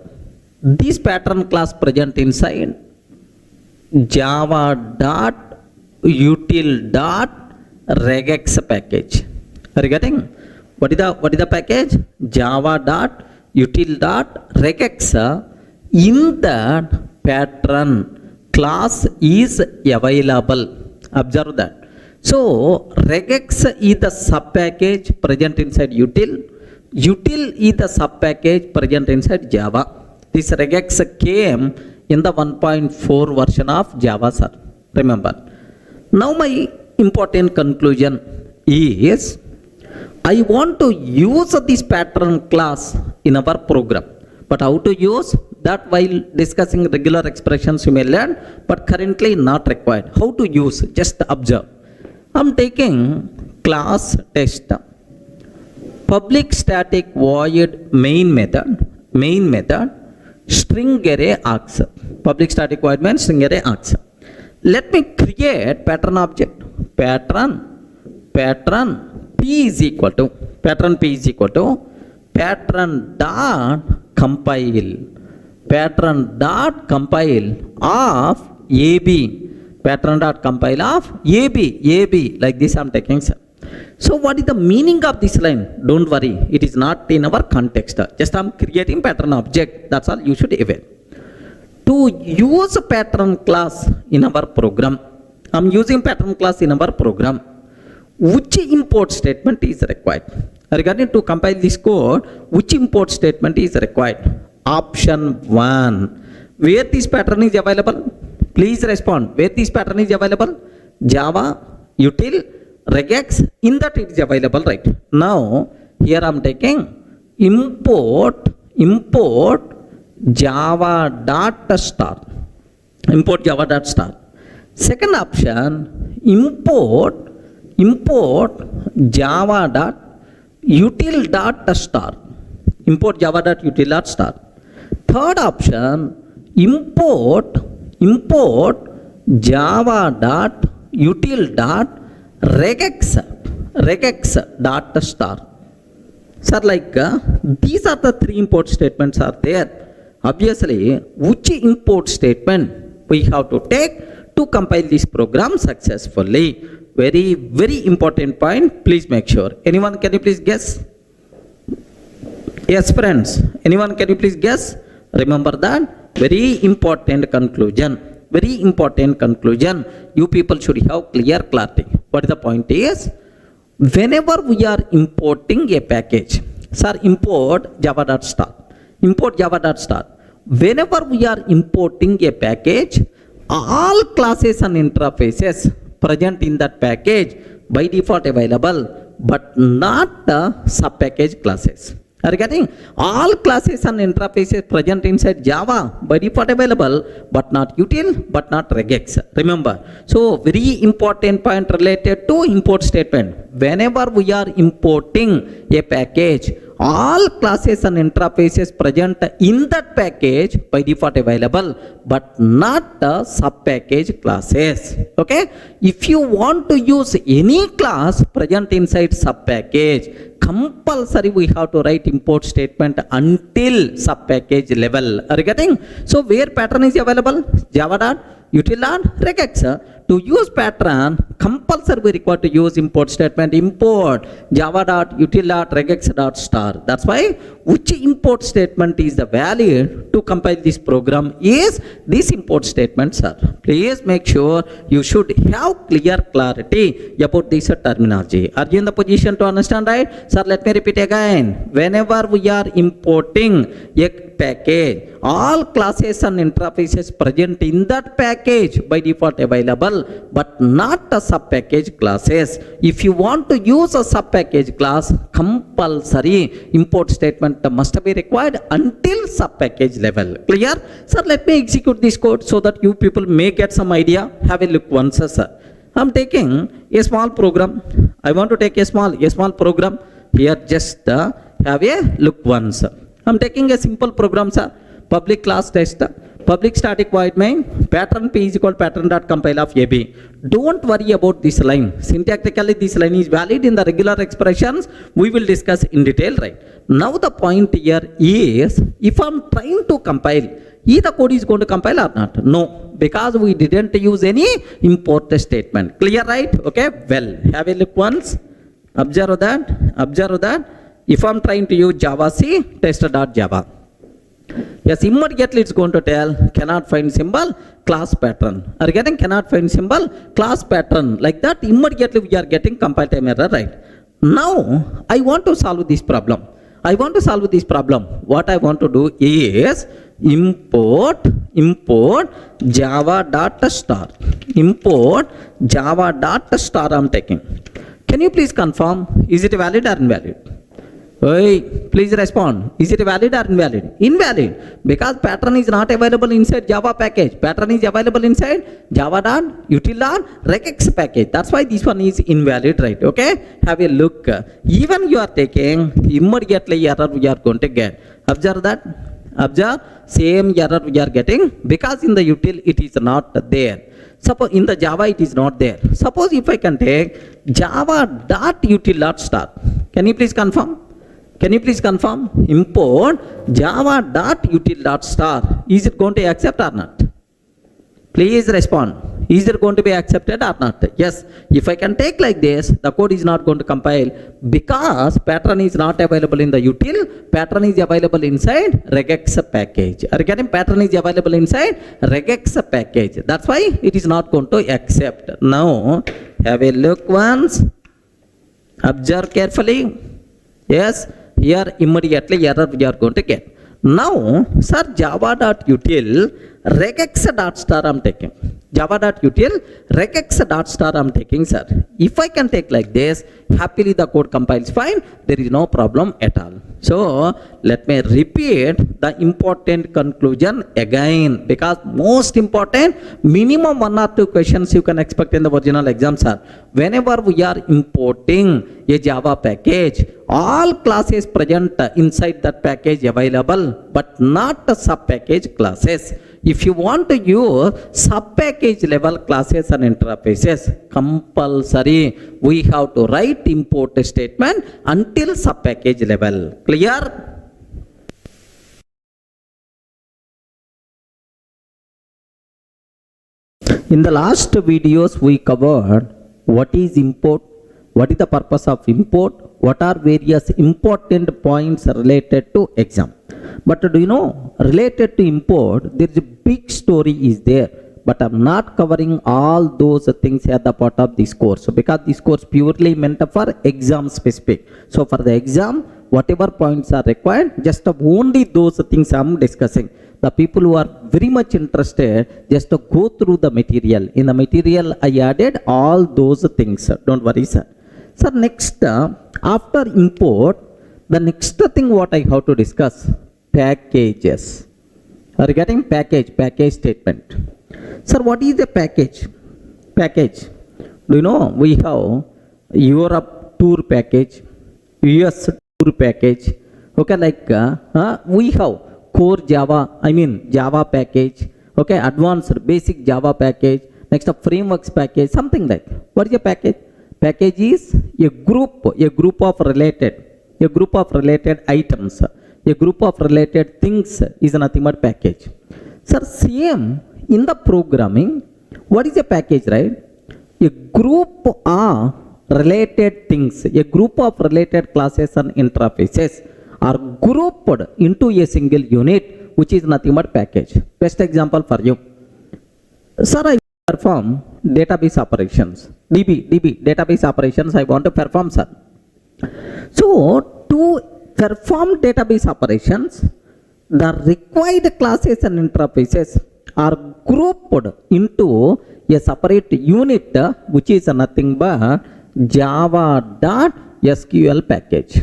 This pattern class present inside java.util.regex package. Are you getting? What is the package? java.util.regex. In that pattern class is available. Observe that. So regex is the sub package present inside util. Util is the sub package present inside Java. This regex came in the 1.4 version of Java, sir. Remember. Now my important conclusion is, I want to use this pattern class in our program. But how to use that, while discussing regular expressions you may learn, but currently not required. How to use? Just observe. I am taking class test, public static void main method, string array args. Public static void main string array args. Let me create pattern object. Pattern p is equal to pattern dot compile. Pattern dot compile of AB. Pattern dot compile of AB. Like this I am taking, sir. So what is the meaning of this line? Don't worry, it is not in our context. Just I am creating pattern object. That's all you should aware. To use a pattern class in our program, I am using pattern class in our program. Which import statement is required? Regarding to compile this code, which import statement is required? Option 1. Where this pattern is available? Please respond. Where this pattern is available? Java, util, regex. In that it is available, right? Now, here I am taking import java.star. Import java.star. Second option, import java.util.star. Import java.util.star. Third option, import java.util.regex.star. Sir, like these are the three import statements are there. Obviously, which import statement we have to take to compile this program successfully? Very, very important point. Please make sure. Anyone, can you please guess? Yes, friends. Anyone, can you please guess? Remember that. Very important conclusion. Very important conclusion. You people should have clear clarity. What is the point is? Whenever we are importing a package, sir, import java.star. Import java.star. Whenever we are importing a package, all classes and interfaces present in that package by default available, but not the sub package classes. Are you getting? All classes and interfaces present inside Java by default available, but not util, but not regex. Remember. So very important point related to import statement. Whenever we are importing a package, all classes and interfaces present in that package by default available, but not the sub package classes. Okay? If you want to use any class present inside sub package, compulsory we have to write import statement until sub package level. Are you getting? So where pattern is available? Java.util.regex. To use pattern, compulsory we require to use import statement. Import java.util.regex.star. That's why which import statement is the valid to compile this program is this import statement, sir. Please make sure you should have clear clarity about this terminology. Are you in the position to understand, right? Sir, let me repeat again. Whenever we are importing a package, all classes and interfaces present in that package by default available, but not a sub package classes. If you want to use a sub package class, compulsory import statement must be required until sub package level. Clear? Sir, let me execute this code so that you people may get some idea. Have a look once, sir. I'm taking a small program. I want to take a small program. Here just have a look once. I'm taking a simple program, sir. Public class test, public static void main, pattern p is equal pattern dot compile of ab. Don't worry about this line. Syntactically, this line is valid in the regular expressions. We will discuss in detail, right? Now the point here is, if I'm trying to compile, either code is going to compile or not? No, because we didn't use any import statement. Clear, right? Okay, well, have a look once. Observe that. If I'm trying to use Java C, test.java. Yes, immediately it's going to tell cannot find symbol, class pattern. Are you getting cannot find symbol, class pattern? Like that, immediately we are getting compile time error, right? Now, I want to solve this problem. What I want to do is import java.star. Import java.star I'm taking. Can you please confirm, is it valid or invalid? Hey, please respond. Is it valid or invalid? Invalid. Because pattern is not available inside Java package. Pattern is available inside java.util.regex package. That's why this one is invalid, right? Okay? Have a look. Even you are taking, immediately error we are going to get. Observe that. Observe, same error we are getting because in the util it is not there. Suppose in the Java it is not there. Suppose if I can take java.util.star. Can you please confirm? Import java.util.star. Is it going to accept or not? Please respond. Is it going to be accepted or not? Yes. If I can take like this, the code is not going to compile because pattern is not available in the util. Pattern is available inside regex package. Are you getting? Pattern is available inside regex package. That's why it is not going to accept. Now, have a look once. Observe carefully. Yes. Here immediately error we are going to get. Now, sir, java.util regex.star I'm taking. Java.util regex.star I'm taking, sir. If I can take like this, happily the code compiles fine. There is no problem at all. So, let me repeat the important conclusion again, because most important, minimum 1 or 2 questions you can expect in the original exam, sir. Whenever we are importing a Java package, all classes present inside that package available, but not the sub-package classes. If you want to use sub-package level classes and interfaces, compulsory we have to write import statement until sub-package level. Clear? In the last videos we covered what is import, what is the purpose of import, what are various important points related to exam. But do you know, related to import, there is a big story is there. But I'm not covering all those things at the part of this course. So because this course purely meant for exam specific. So for the exam, whatever points are required, just only those things I'm discussing. The people who are very much interested, just to go through the material. In the material, I added all those things. Don't worry, sir. So next, after import, the next thing what I have to discuss, packages. Are you getting package statement? Sir, what is a package? Package. Do you know we have Europe tour package, US tour package. Okay, like we have core Java, Java package. Okay, advanced basic Java package. Next up frameworks package, something like. What is a package? Package is a group of related items, a group of related things is nothing but package. Sir, same in the programming, What is a package, right? A group of related things, a group of related classes and interfaces are grouped into a single unit, which is nothing but package. Best example for you. Sir, I perform database operations. DB, database operations I want to perform, sir. So, to perform database operations, the required classes and interfaces are grouped into a separate unit, which is nothing but java.sql package.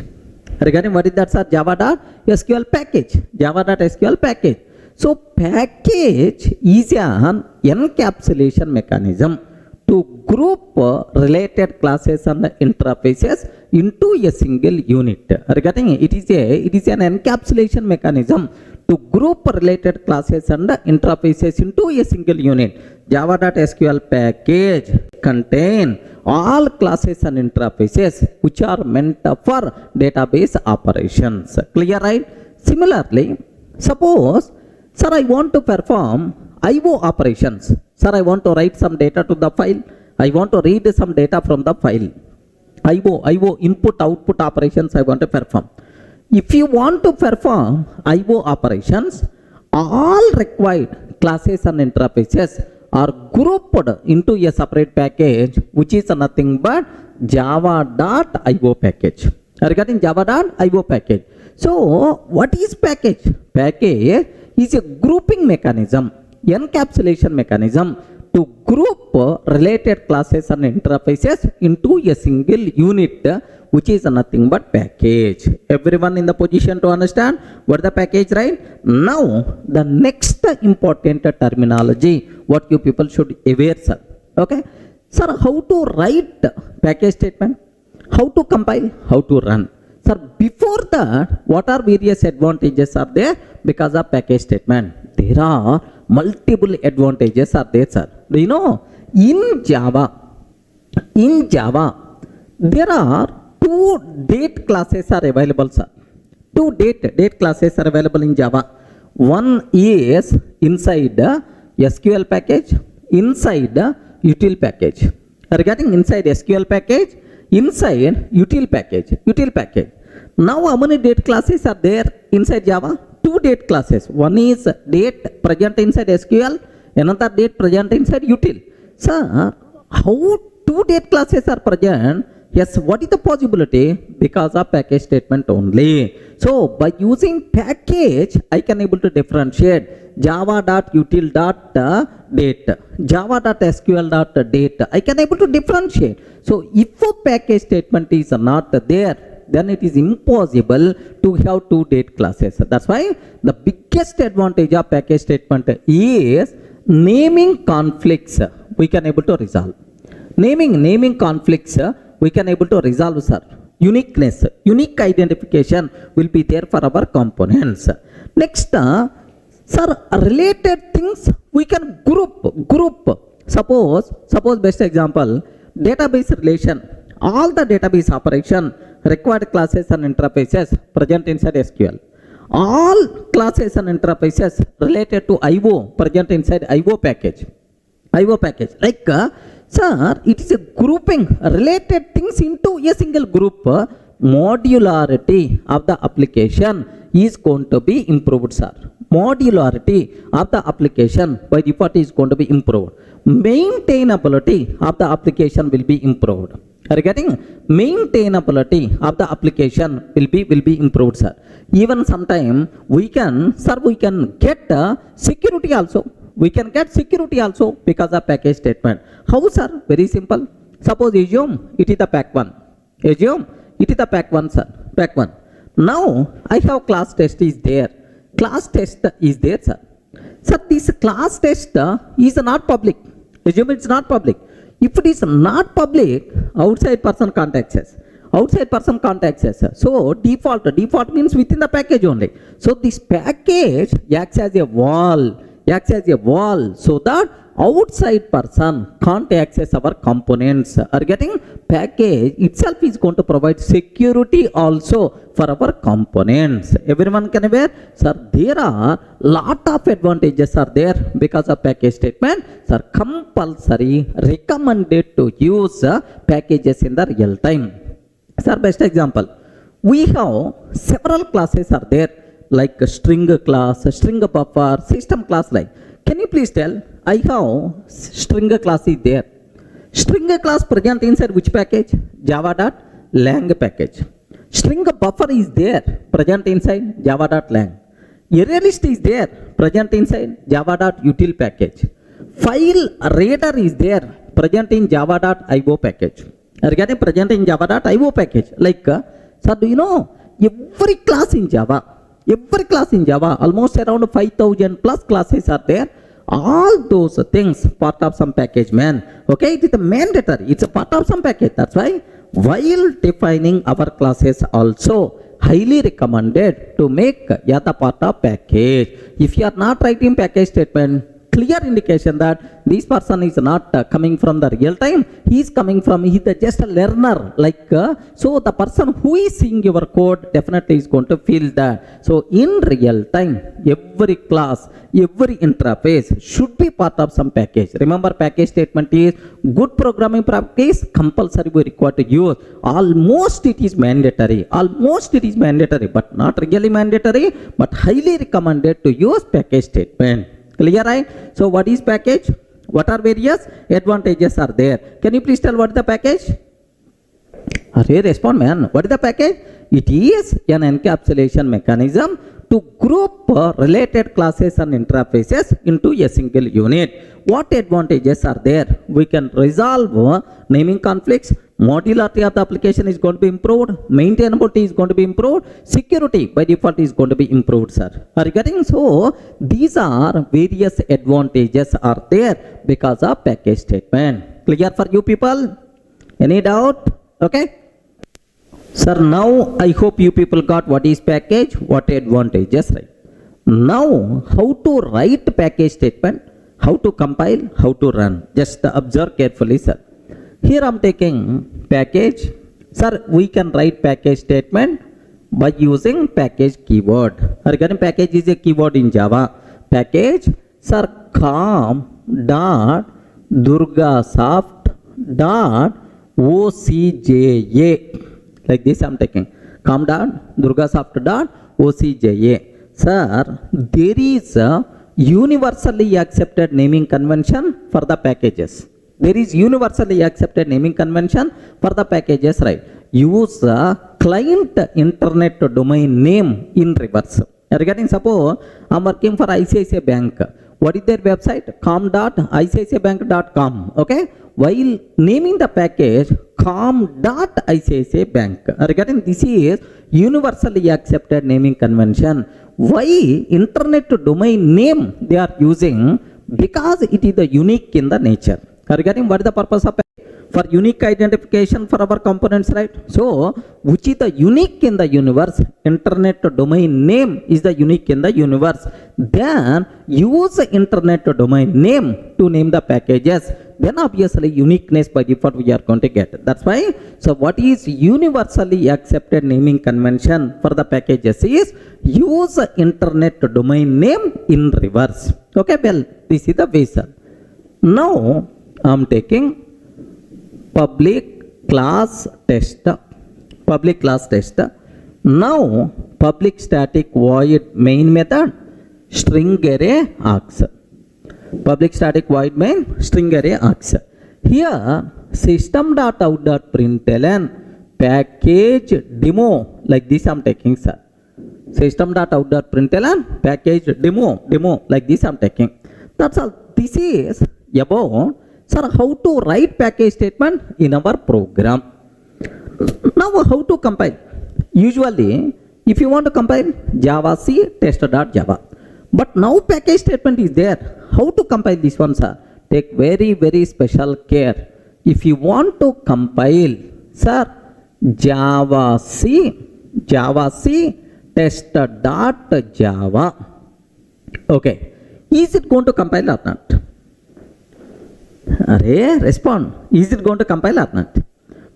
Regarding what is that, sir? Java.sql package. Java.sql package. So package is an encapsulation mechanism to group related classes and interfaces into a single unit. Regarding it is an encapsulation mechanism to group related classes and interfaces into a single unit. Java.sql package contain all classes and interfaces which are meant for database operations. Clear, right? Similarly, suppose, sir, I want to perform IO operations. Sir, I want to write some data to the file. I want to read some data from the file. IO input output operations I want to perform. If you want to perform IO operations, all required classes and interfaces are grouped into a separate package, which is nothing but java.io package. Regarding java.io package. So, what is package? Package is a grouping mechanism, encapsulation mechanism to group related classes and interfaces into a single unit, which is nothing but package. Everyone in the position to understand what the package, right? Now, the next important terminology, what you people should aware, sir. Okay? Sir, how to write package statement? How to compile? How to run? Sir, before that, what are various advantages are there because of package statement? There are multiple advantages are there, sir. Do you know? In Java, there are two date classes are available, sir. Two date classes are available in Java. One is inside SQL package, inside util package. Regarding inside SQL package, inside util package. Now, how many date classes are there inside Java? Two date classes. One is date present inside SQL, another date present inside util. Sir, how two date classes are present? Yes, what is the possibility? Because of package statement only. So, by using package, I can able to differentiate java.util.date, java.sql.date. I can able to differentiate. So, if a package statement is not there, then it is impossible to have two date classes. That's why the biggest advantage of package statement is naming conflicts we can able to resolve. Naming conflicts we can able to resolve, sir. Uniqueness, unique identification will be there for our components. Next, sir, related things we can group. Suppose best example, database relation. All the database operation required classes and interfaces present inside SQL. All classes and interfaces related to IO present inside IO package. Like, sir, it is a grouping related things into a single group. Modularity of the application is going to be improved, sir. Modularity of the application by default is going to be improved. Maintainability of the application will be improved. Regarding maintainability of the application will be improved, sir. Even sometime we can get security also. We can get security also because of package statement. How, sir? Very simple. Suppose assume it is the pack 1. Assume it is the pack 1, sir. Pack 1. Now I have class test is there. Class test is there, sir. Sir, this class test is not public. Assume it's not public. If it is not public, outside person can't access. So default means within the package only. So this package acts as a wall so that outside person can't access our components. Are getting? Package itself is going to provide security also for our components. Everyone can aware? Sir, there are lot of advantages are there because of package statement. Sir, compulsory recommended to use packages in the real time. Sir, best example. We have several classes are there like a string class, a string buffer, system class like. Can you please tell? I have string class is there. String class present inside which package? Java.lang package. String buffer is there present inside Java.lang. Array list is there present inside Java.util package. File reader is there present in Java.io package. Regarding present in Java.io package. Like, sir, do you know every class in Java, almost around 5,000 plus classes are there. All those things part of some package, man. Okay, it is mandatory. It's a part of some package. That's why while defining our classes also highly recommended to make yata part of package. If you are not writing package statement, clear indication that this person is not coming from the real time. He is coming from, he is just a learner. Like, so the person who is seeing your code definitely is going to feel that. So in real time, every class, every interface should be part of some package. Remember, package statement is good programming practice, compulsory we require to use. Almost it is mandatory. Almost it is mandatory, but not really mandatory, but highly recommended to use package statement. Clear, right? So what is package? What are various advantages are there? Can you please tell what is the package? Hurry, respond, man. What is the package? It is an encapsulation mechanism to group related classes and interfaces into a single unit. What advantages are there? We can resolve naming conflicts. Modularity of the application is going to be improved. Maintainability is going to be improved. Security by default is going to be improved, sir. Are you getting? So these are various advantages are there because of package statement. Clear for you people? Any doubt? Okay. Sir, now I hope you people got what is package, what advantages, right? Now, how to write package statement, how to compile, how to run. Just observe carefully, sir. Here I am taking package. Sir, we can write package statement by using package keyword. Regarding package is a keyword in Java. Package, sir, com.durgasoft.ocja. Like this I am taking. com.durgasoft.ocja. Sir, there is a universally accepted naming convention for the packages. There is universally accepted naming convention for the packages, right? Use a client internet domain name in reverse. Regarding suppose I am working for ICICI Bank. What is their website? com.icicibank.com. Okay? While naming the package com.icicibank. Regarding this is universally accepted naming convention. Why internet domain name they are using? Because it is the unique in the nature. Regarding what is the purpose of for unique identification for our components, right? So which is the unique in the universe? Internet domain name is the unique in the universe. Then use the internet domain name to name the packages. Then obviously uniqueness by default we are going to get. That's why. So what is universally accepted naming convention for the packages is use the internet domain name in reverse. Okay, well, this is the reason. Now I am taking public class test. Now public static void main method string array args. Public static void main string array args. Here system.out.println package demo, like this I am taking, sir. System.out.println package demo like this I am taking. That's all. This is about, sir, how to write package statement in our program. Now how to compile? Usually if you want to compile javac test.java, but now package statement is there. How to compile this one, sir? Take very special care. If you want to compile, sir, javac test.java. Okay, is it going to compile or not? Array, respond. Is it going to compile or not?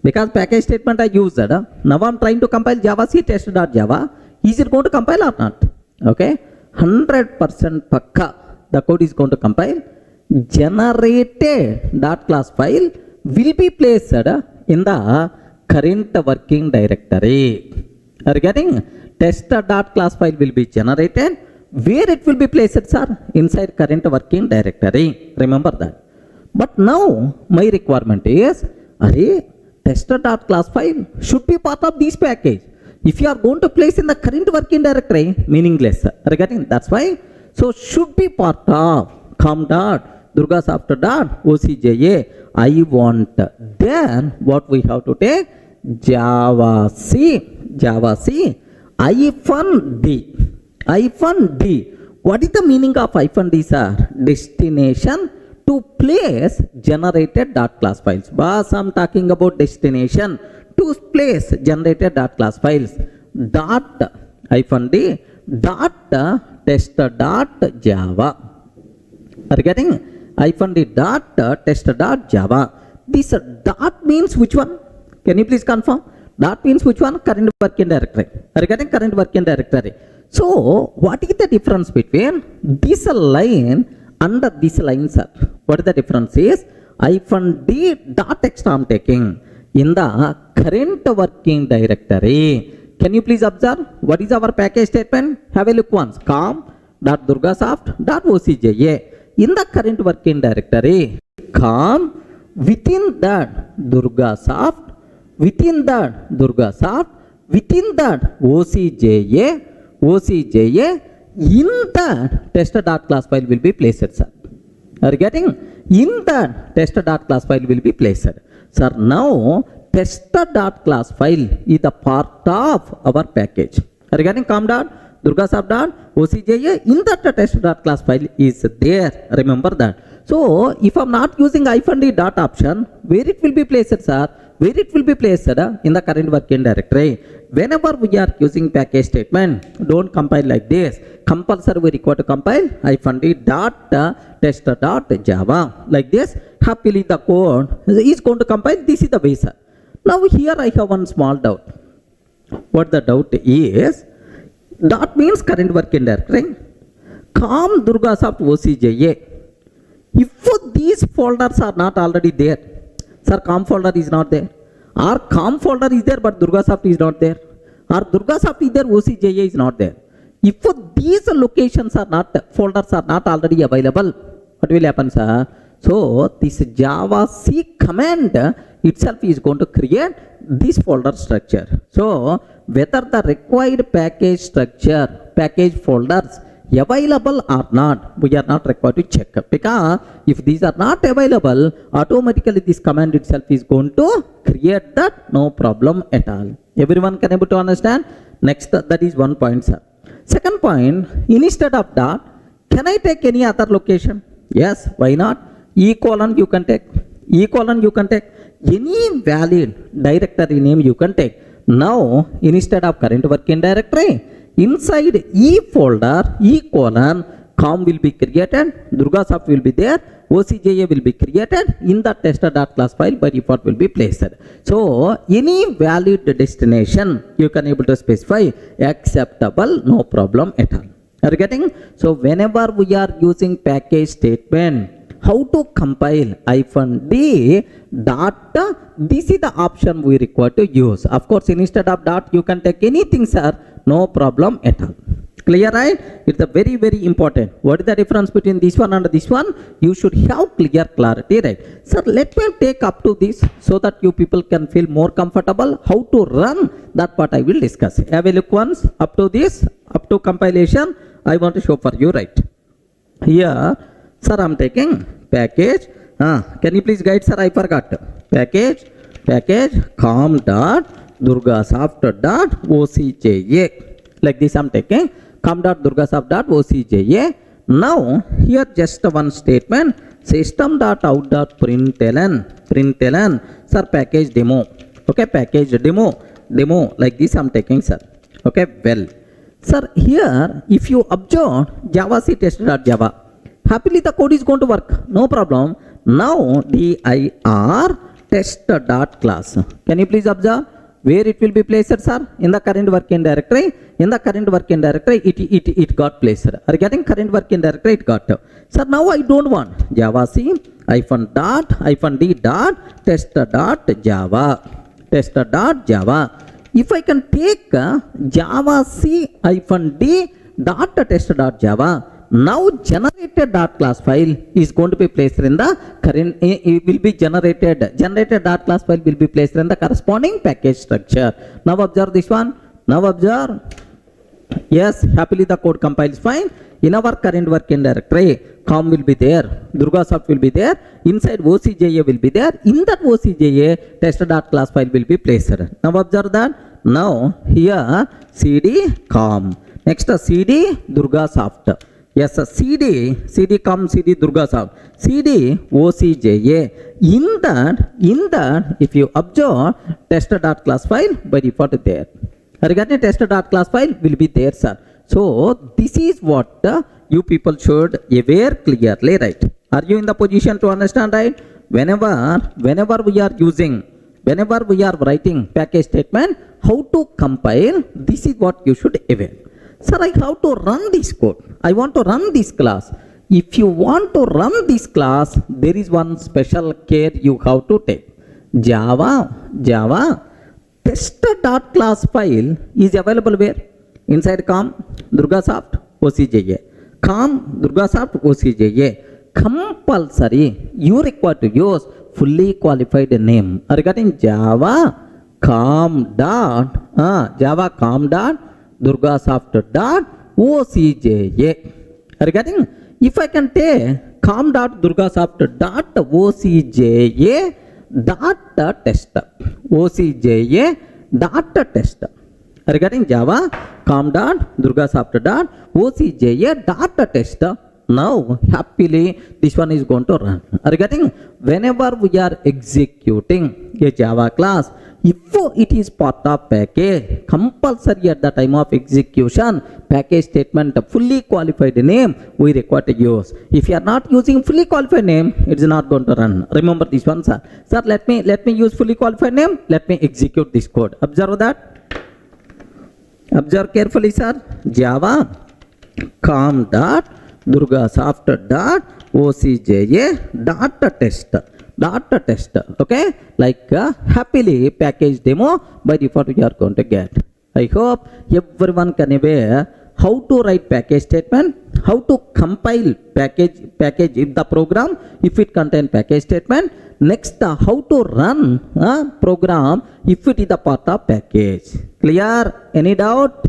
Because package statement I used. Now I'm trying to compile Java C test.java. Is it going to compile or not? Okay. 100% pakka. The code is going to compile. Generated dot class file will be placed in the current working directory. Are you getting? Test.class file will be generated. Where it will be placed, sir? Inside current working directory. Remember that. But now my requirement is, array, tester.class file should be part of this package. If you are going to place in the current working directory, meaningless. Are you getting? That's why. So should be part of com.durgasoft.ocja. I want. Then what we have to take? Java C hyphen D. What is the meaning of hyphen D, sir? Destination to place generated dot class files. Boss, I'm talking about destination to place generated dot class files. Dot hyphen D dot tester dot Java. Are you getting? Hyphen D dot tester dot Java. This dot means which one? Can you please confirm? Dot means which one? Current working directory. Are you getting? Current working directory. So what is the difference between this line and this line, sir? What is the difference is hyphen D dot text I'm taking in the current working directory. Can you please observe what is our package statement? Have a look once. com.durgasoft.ocja. In the current working directory, com within that Durgasoft, within that OCJA, in that tester.class file will be placed, sir. Are you getting? In that tester.class file will be placed. Sir, now tester.class file is a part of our package. Are you getting? com.durgasoft.ocja, in that tester.class file is there. Remember that. So if I'm not using hyphen D dot option, where it will be placed, sir? Where it will be placed in the current working directory. Whenever we are using package statement, don't compile like this. Compulsory we require to compile hyphen D dot tester dot Java. Like this, happily the code is going to compile. This is the way, sir. Now here I have one small doubt. What the doubt is, dot means current working directory. Com Durgasoft OCJA. If these folders are not already there, sir, com folder is not there, or com folder is there but Durgasoft is not there, or Durgasoft is there, OCJA is not there. If these locations are not, folders are not already available, what will happen, sir? So this Java C command itself is going to create this folder structure. So whether the required package structure, package folders available or not, we are not required to check, because if these are not available, automatically this command itself is going to create that, no problem at all. Everyone can able to understand? Next, that is one point, sir. Second point, instead of dot, can I take any other location? Yes, why not? Ecolon you can take, ecolon you can take, any valid directory name you can take. Now instead of current working directory, inside E folder, E colon, com will be created, Durgasoft will be there, OCJA will be created, in the tester.class file by default will be placed. So any valid destination you can able to specify, acceptable, no problem at all. Are you getting? So whenever we are using package statement, how to compile hyphen D dot, this is the option we require to use. Of course, instead of dot, you can take anything, sir, no problem at all. Clear, right? It's a very, very important. What is the difference between this one and this one? You should have clear clarity, right? Sir, let me take up to this so that you people can feel more comfortable. How to run, that part I will discuss. Have a look once up to this, up to compilation. I want to show for you, right? Here, sir, I'm taking package. Can you please guide, sir? I forgot. Package com dot durgasoft dot ocja. Like this I'm taking com dot durgasoft dot ocja. Now here just one statement, system dot out dot println, sir, package demo. Okay, package demo, like this I'm taking, sir. Okay, well, sir, here if you observe Java C test.java, happily the code is going to work, no problem. Now dir test.class. Can you please observe where it will be placed, sir? In the current working directory. In the current working directory, it got placed. Are you getting current working directory? It got. Sir, now I don't want Java C -d dot test.java. Test.java. If I can take Java C -d dot test.java, now generated dot class file is going to be placed in the current, it will be generated dot class file will be placed in the corresponding package structure. Now observe this one. Now observe. Yes, happily the code compiles fine. In our current working directory, com will be there, Durgasoft will be there, inside OCJA will be there. In that OCJA, test.class file will be placed. Now observe that. Now here cd com, next cd Durgasoft. Yes, cd com, cd Durgasoft, cd OCJA. In that, if you observe, test.class file by default there. Regarding test.class file will be there, sir. So this is what you people should aware clearly, right? Are you in the position to understand, right? Whenever we are writing package statement, how to compile, this is what you should aware. Sir, I have to run this code. I want to run this class. If you want to run this class, there is one special care you have to take. Java test.class file is available where? Inside com Durgasoft OCJA. Com Durgasoft OCJA. Compulsory you require to use fully qualified name. Regarding Java com dot Durgasoft dot OCJA. Regarding, if I can take com dot Durgasoft dot OCJA dot test, OCJA dot test. Regarding Java com dot Durgasoft dot OCJA dot test. Now happily this one is going to run. Regarding whenever we are executing a Java class, if it is part of package, compulsory at the time of execution, package statement fully qualified name we require to use. If you are not using fully qualified name, it is not going to run. Remember this one, sir. Sir, let me use fully qualified name. Let me execute this code. Observe that. Observe carefully, sir. Java com dot Durgasoft dot OCJA dot test. Okay, like happily package demo by default you are going to get. I hope everyone can aware how to write package statement, how to compile package in the program if it contain package statement. Next, how to run program if it is a part of package. Clear? Any doubt?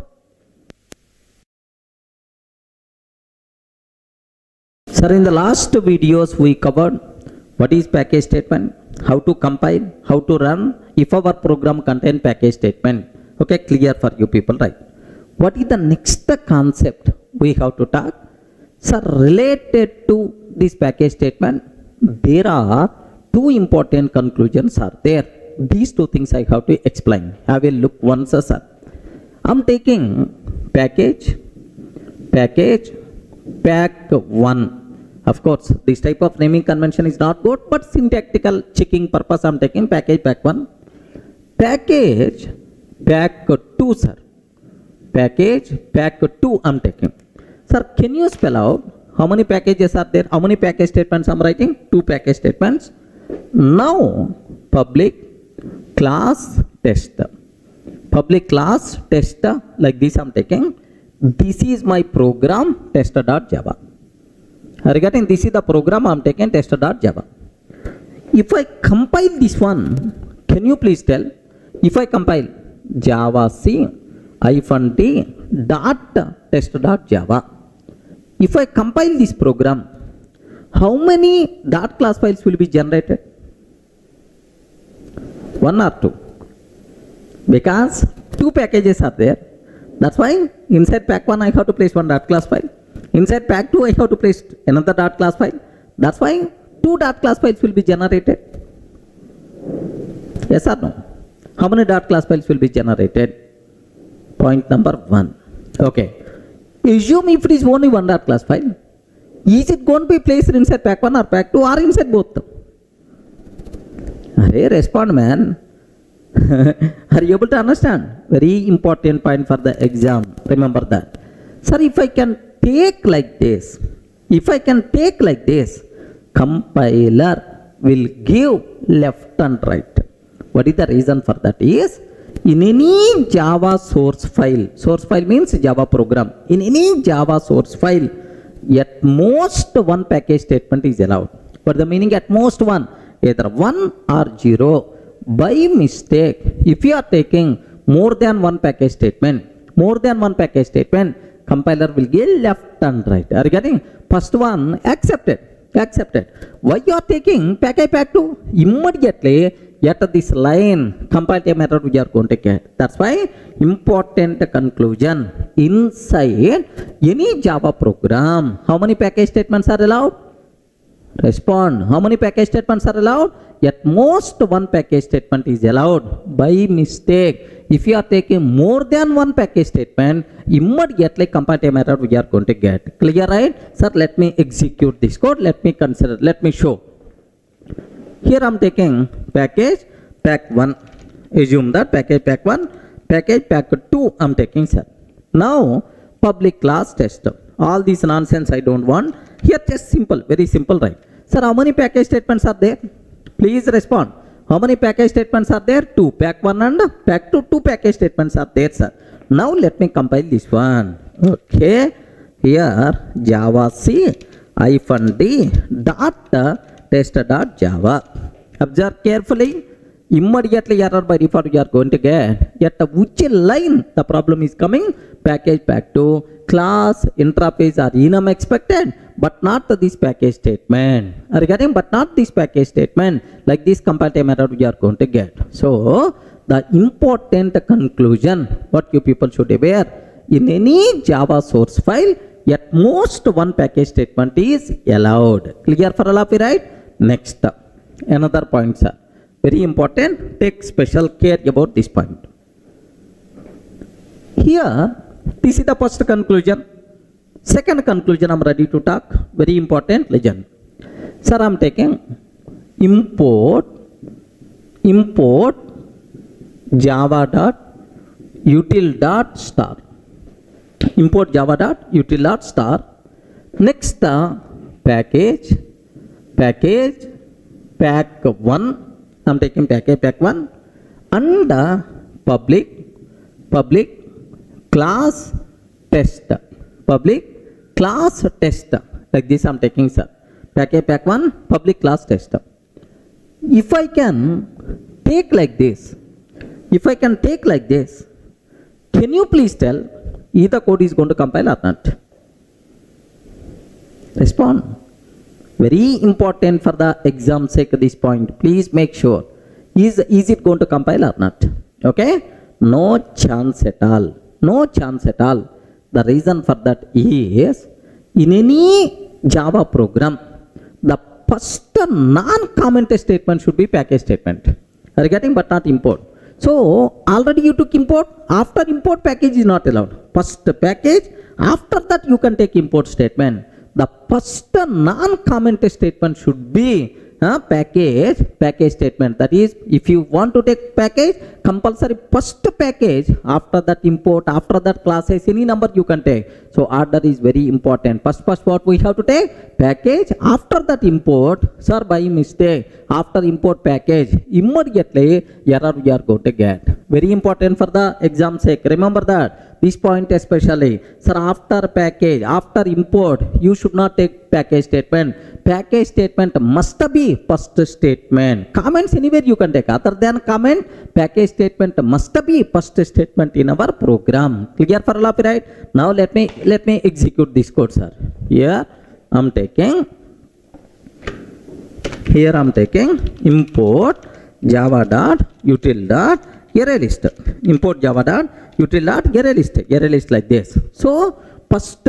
Sir, in the last videos we covered what is package statement, how to compile, how to run if our program contain package statement. Okay, clear for you people, right? What is the next concept we have to talk? Sir, related to this package statement, there are two important conclusions are there. These two things I have to explain. Have a look once, sir. I'm taking package pack1. Of course, this type of naming convention is not good, but syntactical checking purpose I'm taking package pack1. Package pack2, sir. Package pack2 I'm taking. Sir, can you spell out how many packages are there? How many package statements I'm writing? 2 package statements. Now, public class test. Public class test, like this I'm taking. This is my program test.java. Regarding this is the program I'm taking test.java. If I compile this one, can you please tell? If I compile Java C -d dot test.java, if I compile this program, how many dot class files will be generated? 1 or 2? Because 2 packages are there. That's why inside pack1 I have to place 1 dot class file. Inside pack2 I have to place another dot class file. That's why 2 dot class files will be generated. Yes or no? How many dot class files will be generated? Point number 1. Okay. Assume if it is only 1 dot class file, Is it going to be placed inside pack 1 or pack 2 or inside both? Hey, respond, man. Are you able to understand? Very important point for the exam. Remember that. Sir, if I can take like this, compiler will give left and right. What is the reason for that? Is in any Java source file means Java program. In any Java source file, at most one package statement is allowed. What the meaning at most one? Either 1 or 0. By mistake, if you are taking more than one package statement, compiler will give left and right. Are you getting? First one, accepted. Why you are taking pack 2? Immediately, at this line, compile method we are going to get. That's why important conclusion. Inside any Java program, how many package statements are allowed? Respond. How many package statements are allowed? At most one package statement is allowed. By mistake, if you are taking more than one package statement, immediately compile method we are going to get. Clear, right? Sir, let me execute this code. Let me show. Here I am taking package pack 1. Assume that package pack 1, package pack 2 I am taking, sir. Now public class test. All this nonsense I don't want. Here just simple, very simple, right? Sir, how many package statements are there? Please respond. How many package statements are there? 2. Pack 1 and pack 2. 2 package statements are there, sir. Now let me compile this one. Okay. Here Java C -d dot test dot Java. Observe carefully. Immediately error by default you are going to get. At which line the problem is coming? Package pack 2. Class interface are enum expected, but not this package statement. Are you getting? But not this package statement. Like this compile method we are going to get. So the important conclusion what you people should aware, in any Java source file, at most one package statement is allowed. Clear for all of you, right? Next, another point, sir. Very important. Take special care about this point. Here, this is the first conclusion. Second conclusion I am ready to talk. Very important. Listen. Sir, I am taking import java.util.star. Import java.util.star. Next, package pack 1. I am taking package pack 1 and public class test. Like this I am taking, sir. Package pack 1 public class test. If I can take like this, can you please tell either code is going to compile or not? Respond. Very important for the exam sake this point. Please make sure. Is it going to compile or not? Okay? No chance at all. The reason for that is, in any Java program, the first non-comment statement should be package statement. Are you getting? But not import. So already you took import. After import, package is not allowed. First package. After that you can take import statement. The first non-comment statement should be package statement. That is, if you want to take package, compulsory first package, after that import, after that classes, any number you can take. So order is very important. First what we have to take? Package. After that import, sir, by mistake, after import package, immediately error we are going to get. Very important for the exam sake. Remember that. This point especially. Sir, after package, after import, you should not take package statement. Package statement must be first statement. Comments anywhere you can take. Other than comment, package statement must be first statement in our program. Clear for all of you, right? Now let me execute this code, sir. Here I'm taking import java.util.arraylist. Import java.util.arraylist like this. So first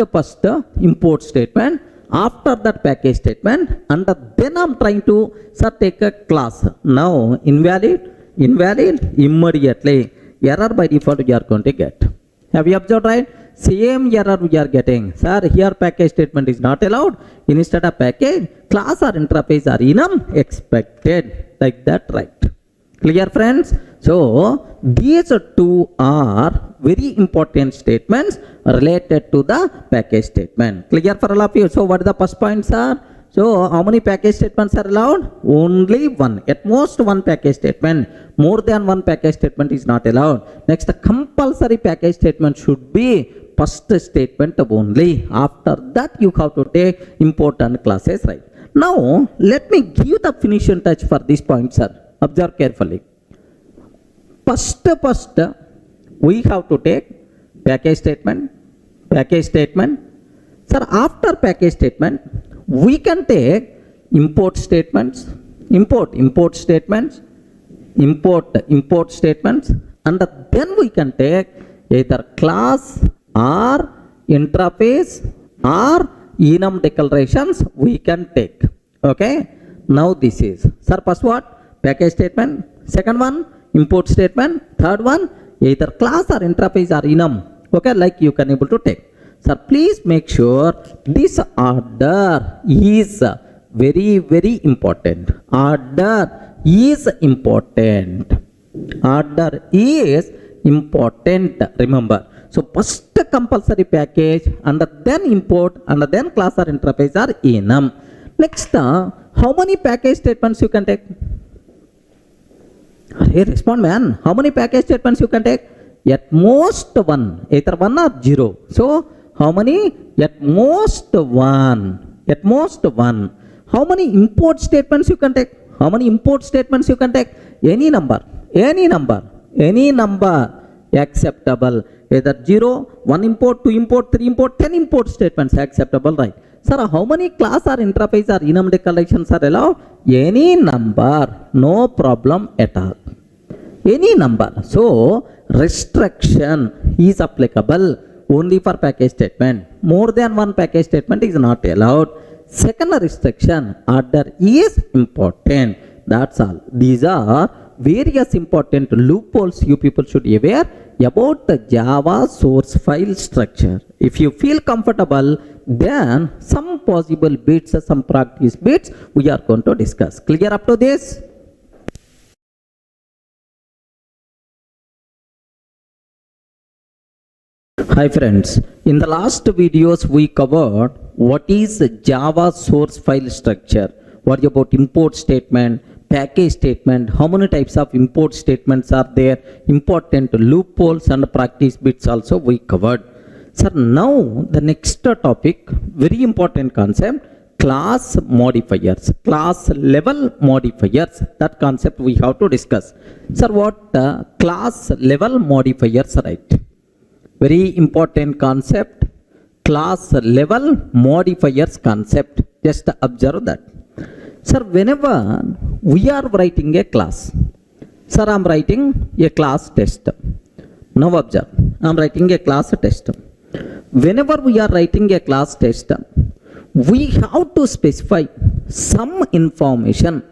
import statement, after that package statement, and then I'm trying to take a class. Now invalid, immediately error by default you are going to get. Have you observed, right? same error we are getting. Sir, here package statement is not allowed. Instead of package, class or interface or enum expected. Like that, right? Clear, friends? So these two are very important statements related to the package statement. Clear for all of you? So what are the first points, sir? So how many package statements are allowed? Only one. At most one package statement. More than one package statement is not allowed. Next, the compulsory package statement should be first statement only. After that, you have to take important classes, right? Now, let me give the finishing touch for this point, sir. Observe carefully. First, we have to take package statement. Sir, after package statement, we can take import statements, import statements, and then we can take either class or interface or enum declarations we can take. Okay? Now this is, sir, first what? Package statement. Second one, import statement. Third one, either class or interface or enum. Okay, like you can able to take. Sir, please make sure this order is very, very important. Order is important. Remember. So first compulsory package, and then import, and then class or interface or enum. Next, how many package statements you can take? Hey, respond, man. How many package statements you can take? At most one, either one or zero. So how many? At most one. How many import statements you can take? Any number acceptable. Either 0, 1 import, 2 import, 3 import, 10 import statements acceptable, right? Sir, how many class or interface or enum declarations are allowed? Any number, no problem at all. Any number. So restriction is applicable only for package statement. More than one package statement is not allowed. Second restriction, order is important. That's all. These are various important loopholes you people should be aware about the Java source file structure. If you feel comfortable, then some possible bits, some practice bits we are going to discuss. Clear up to this? Hi friends, in the last videos we covered what is Java source file structure, what about import statement, package statement, how many types of import statements are there, important loopholes and practice bits also we covered. Sir, now the next topic, very important concept, class modifiers, class level modifiers. That concept we have to discuss. Sir, what class level modifiers, right? Very important concept, class level modifiers concept. Just observe that. Sir, whenever we are writing a class, sir, I am writing a class test. Now observe, I am writing a class test. Whenever we are writing a class test, we have to specify some information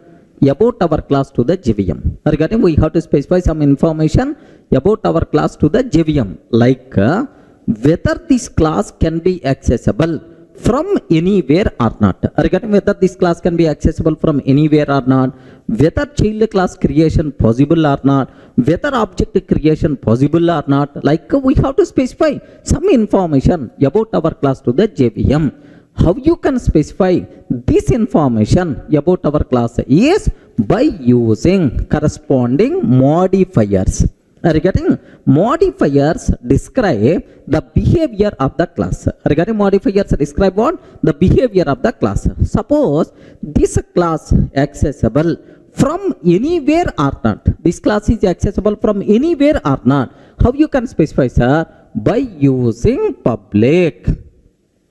about our class to the JVM. Regarding, we have to specify some information about our class to the JVM, like whether this class can be accessible from anywhere or not. Regarding whether this class can be accessible from anywhere or not, whether child class creation possible or not, whether object creation possible or not, like we have to specify some information about our class to the JVM. How you can specify this information about our class is by using corresponding modifiers. Regarding modifiers describe the behavior of the class. Regarding modifiers describe what? The behavior of the class. Suppose this class accessible from anywhere or not. This class is accessible from anywhere or not. How you can specify, sir? By using public.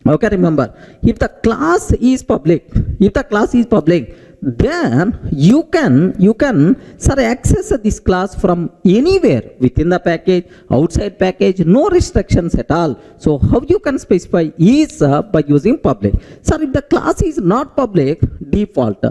Okay, remember, if the class is public, then you can sir access this class from anywhere within the package, outside package, no restrictions at all. So how you can specify is by using public. Sir, if the class is not public, default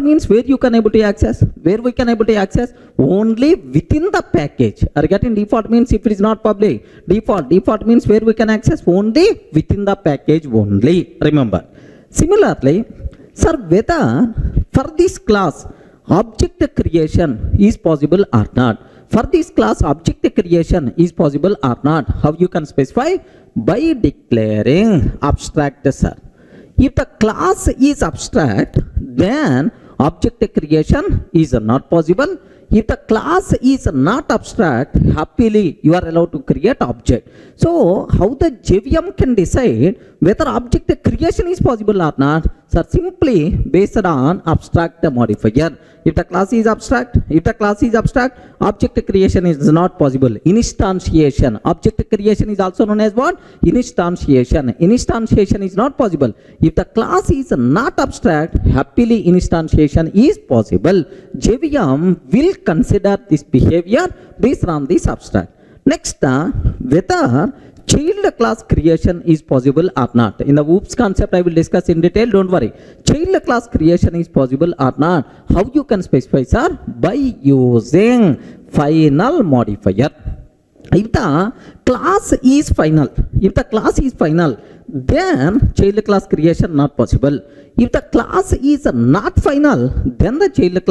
means where you can able to access, where we can able to access only within the package. Are you getting? Default means if it is not public, default means where we can access only within the package only. Remember. Similarly, sir, whether for this class object creation is possible or not. For this class object creation is possible or not. How you can specify? By declaring abstract, sir. If the class is abstract, then object creation is not possible. If the class is not abstract, happily you are allowed to create object. So how the JVM can decide whether object creation is possible or not? Sir, simply based on abstract modifier. If the class is abstract, object creation is not possible. Instantiation, object creation is also known as what? Instantiation is not possible. If the class is not abstract, happily instantiation is possible. JVM will consider this behavior based on this abstract. Next, whether child class creation is possible or not. In the OOPS concept I will discuss in detail, don't worry. Child class creation is possible or not. How you can specify, sir? By using final modifier. If the class is final, then child class creation not possible. If the class is not final, then the child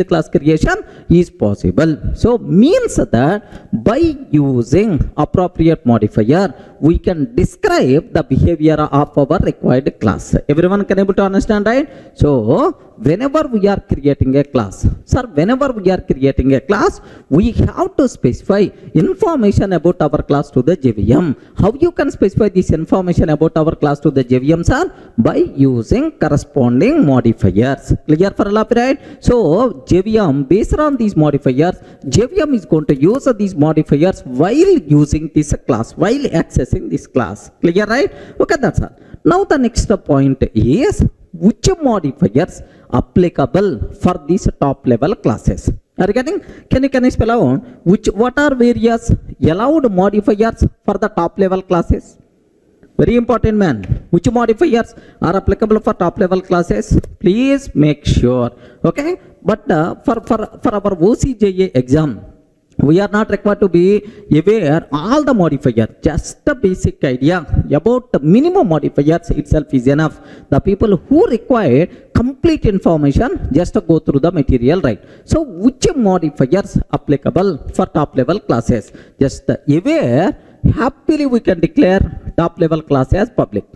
class creation is possible. So means that by using appropriate modifier, we can describe the behavior of our required class. Everyone can able to understand, right? So whenever we are creating a class, sir, we have to specify information about our class to the JVM. How you can specify this information about our class to the JVM, sir? By using corresponding modifiers. Clear for all, right? So JVM, based on these modifiers, JVM is going to use these modifiers while using this class, while accessing this class. Clear, right? Okay, that's all. Now the next point is which modifiers applicable for these top level classes. Are you getting? Can you spell out what are various allowed modifiers for the top level classes? Very important, man. Which modifiers are applicable for top level classes? Please make sure. Okay, but for our OCJA exam, we are not required to be aware all the modifiers. Just a basic idea about the minimum modifiers itself is enough. The people who require complete information just go through the material, right? So which modifiers applicable for top level classes? Just aware. Happily we can declare top level class as public.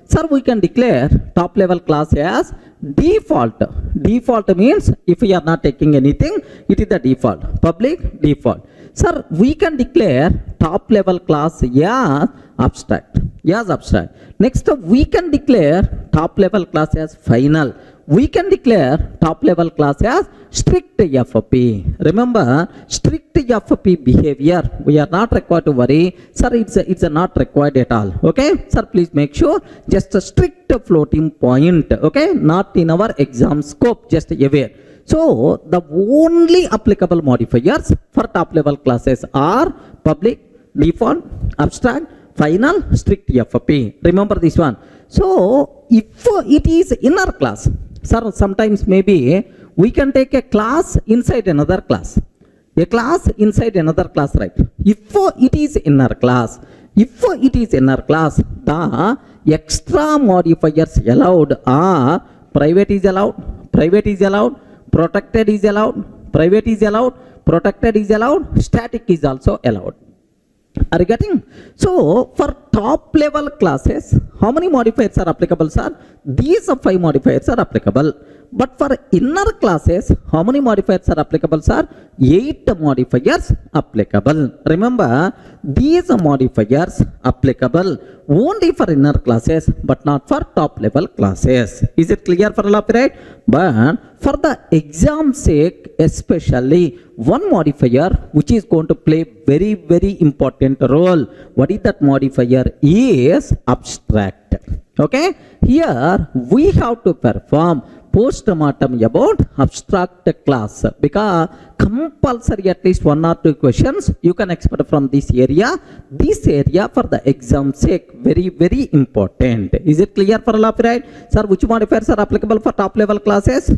Sir, we can declare top level class as default. Default means if we are not taking anything, it is the default. Public, default. Sir, we can declare top level class as abstract. Next, we can declare top level class as final. We can declare top level class as strict FP. Remember, strict FP behavior, we are not required to worry. Sir, it's not required at all. Okay, sir, please make sure just a strict floating point. Okay, not in our exam scope, just aware. So the only applicable modifiers for top level classes are public, default, abstract, final, strict FP. Remember this one. So if it is inner class, sir, sometimes maybe we can take a class inside another class. A class inside another class, right? If it is inner class, the extra modifiers allowed are private is allowed, protected is allowed, private is allowed, protected is allowed, static is also allowed. Are you getting? So for top level classes, how many modifiers are applicable, sir? These 5 modifiers are applicable. But for inner classes, how many modifiers are applicable, sir? 8 modifiers applicable. Remember, these modifiers applicable only for inner classes but not for top level classes. Is it clear for all of you, right? But for the exam sake, especially one modifier which is going to play very important role. What is that modifier? Is abstract. Okay, here we have to perform post-mortem about abstract class because compulsory at least 1 or 2 questions you can expect from this area. This area for the exam sake very important. Is it clear for all of you, right? Sir, which modifiers are applicable for top level classes?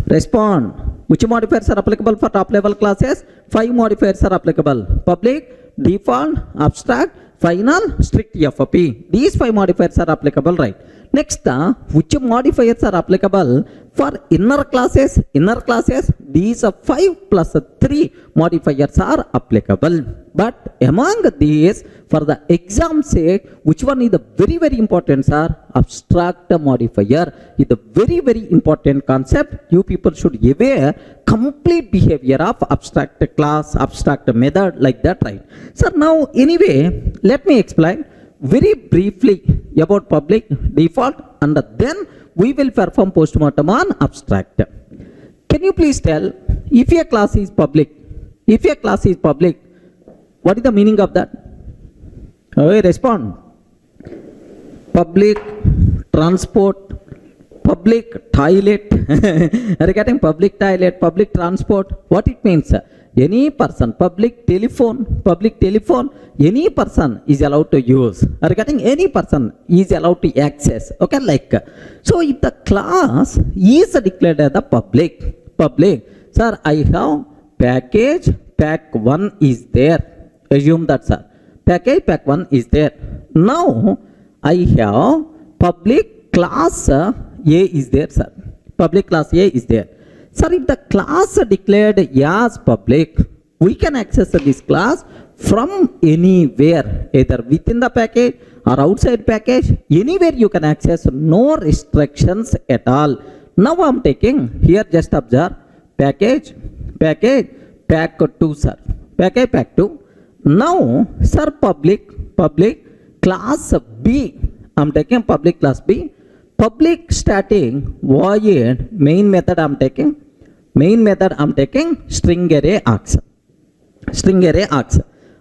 Respond. Which modifiers are applicable for top level classes? 5 modifiers are applicable. Public, default, abstract, final, strict FP. These 5 modifiers are applicable, right? Next, which modifiers are applicable for inner classes? Inner classes, these 5 plus 3 modifiers are applicable. But among these, for the exam sake, which one is the very important, sir? Abstract modifier is the very important concept. You people should aware complete behavior of abstract class, abstract method, like that, right? So now, anyway, let me explain very briefly about public, default, and then we will perform postmortem on abstract. Can you please tell, if a class is public, what is the meaning of that? Okay, respond. Public transport, public toilet. Are you getting public toilet, public transport? What it means? Any person, public telephone, any person is allowed to use. Are you getting? Any person is allowed to access. Okay, like. So if the class is declared as the public, sir, I have package, pack 1 is there. Assume that, sir. Package, pack 1 is there. Now, I have public class A is there, sir. Public class A is there. Sir, if the class declared as public, we can access this class from anywhere, either within the package or outside package. Anywhere you can access, no restrictions at all. Now I'm taking, here just observe, package, pack 2, sir. Package, pack 2. Now, sir, public, class B. I'm taking public class B. Public static void main method I'm taking. String array args.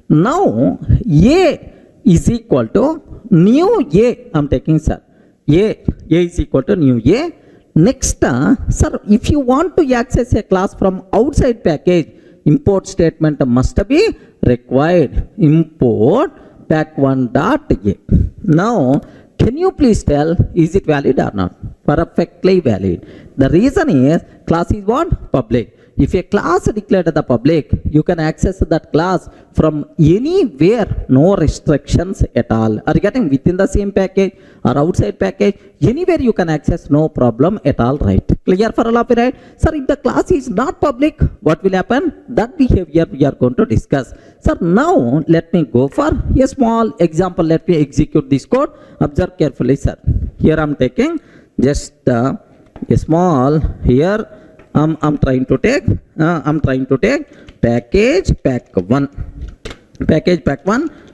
Now, A is equal to new A. I'm taking, sir. A is equal to new A. Next, sir, if you want to access a class from outside package, import statement must be required. Import pack1 dot A. Now, can you please tell, is it valid or not? Perfectly valid. The reason is, class is what? Public. If a class declared the public, you can access that class from anywhere, no restrictions at all. Are you getting? Within the same package or outside package, anywhere you can access, no problem at all, right? Clear for all of you, right? Sir, if the class is not public, what will happen? That behavior we are going to discuss. Sir, now let me go for a small example. Let me execute this code. Observe carefully, sir. Here I'm taking just a small, here I'm trying to take package pack 1,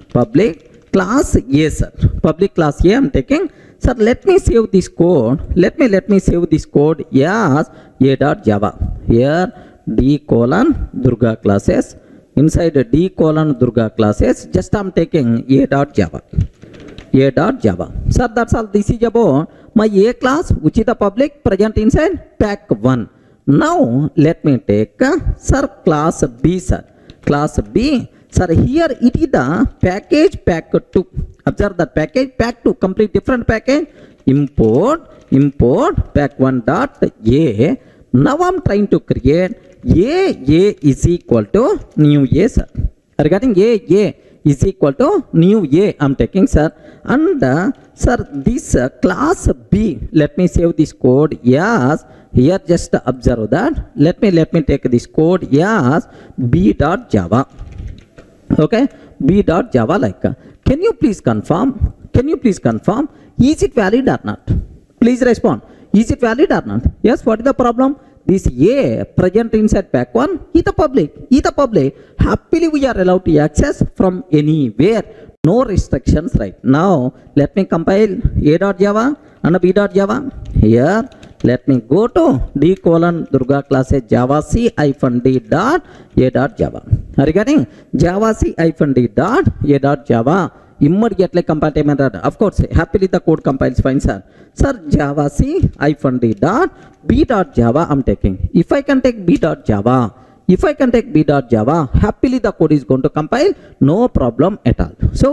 public class A, sir. Public class A I'm taking. Sir, let me save this code. Let me save this code as a.java. Here D:(Durga classes. Inside D:(Durga classes, just I'm taking a.java. Sir, that's all. This is about my A class, which is the public, present inside pack 1. Now, let me take, sir, class B, sir. Class B. Sir, here it is the package pack 2. Observe that package pack 2, complete different package. Import pack1 dot A. Now I'm trying to create A is equal to new A, sir. Regarding A is equal to new A, I'm taking, sir. And sir, this class B, let me save this code as, here just observe that. Let me take this code as b.java. Okay, b.java, like. Can you please confirm? Is it valid or not? Please respond. Is it valid or not? Yes, what is the problem? This A present inside pack 1 is the public. Happily we are allowed to access from anywhere. No restrictions, right? Now, let me compile A.java and B.java. Here, let me go to D:(Durga classes Java C-D dot A.java. Are you getting? Java C-D dot A.java. immediately compatible method. Of course, happily the code compiles fine, sir. Sir, Java C -d dot b dot Java I'm taking. If I can take b dot Java, if I can take b dot Java, happily the code is going to compile, no problem at all. So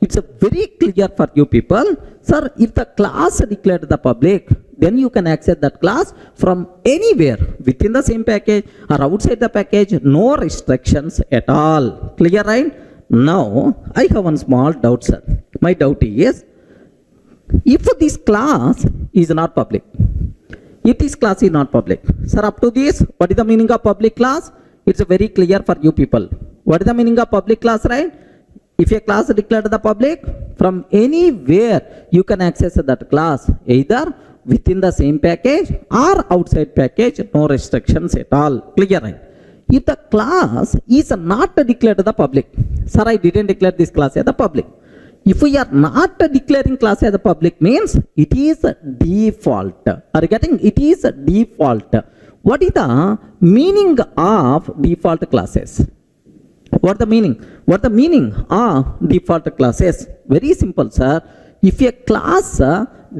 it's a very clear for you people. Sir, if the class declared the public, then you can access that class from anywhere within the same package or outside the package, no restrictions at all. Clear, right? Now I have one small doubt, sir. My doubt is, if this class is not public, if this class is not public, sir, up to this, what is the meaning of public class? It's very clear for you people. What is the meaning of public class, right? If a class declared the public, from anywhere you can access that class, either within the same package or outside package, no restrictions at all. Clear, right? If the class is not declared the public, sir, I didn't declare this class as the public. If we are not declaring class as a public means it is default. Are you getting? It is default. What is the meaning of default classes? What the meaning? What the meaning of default classes? Very simple, sir. If a class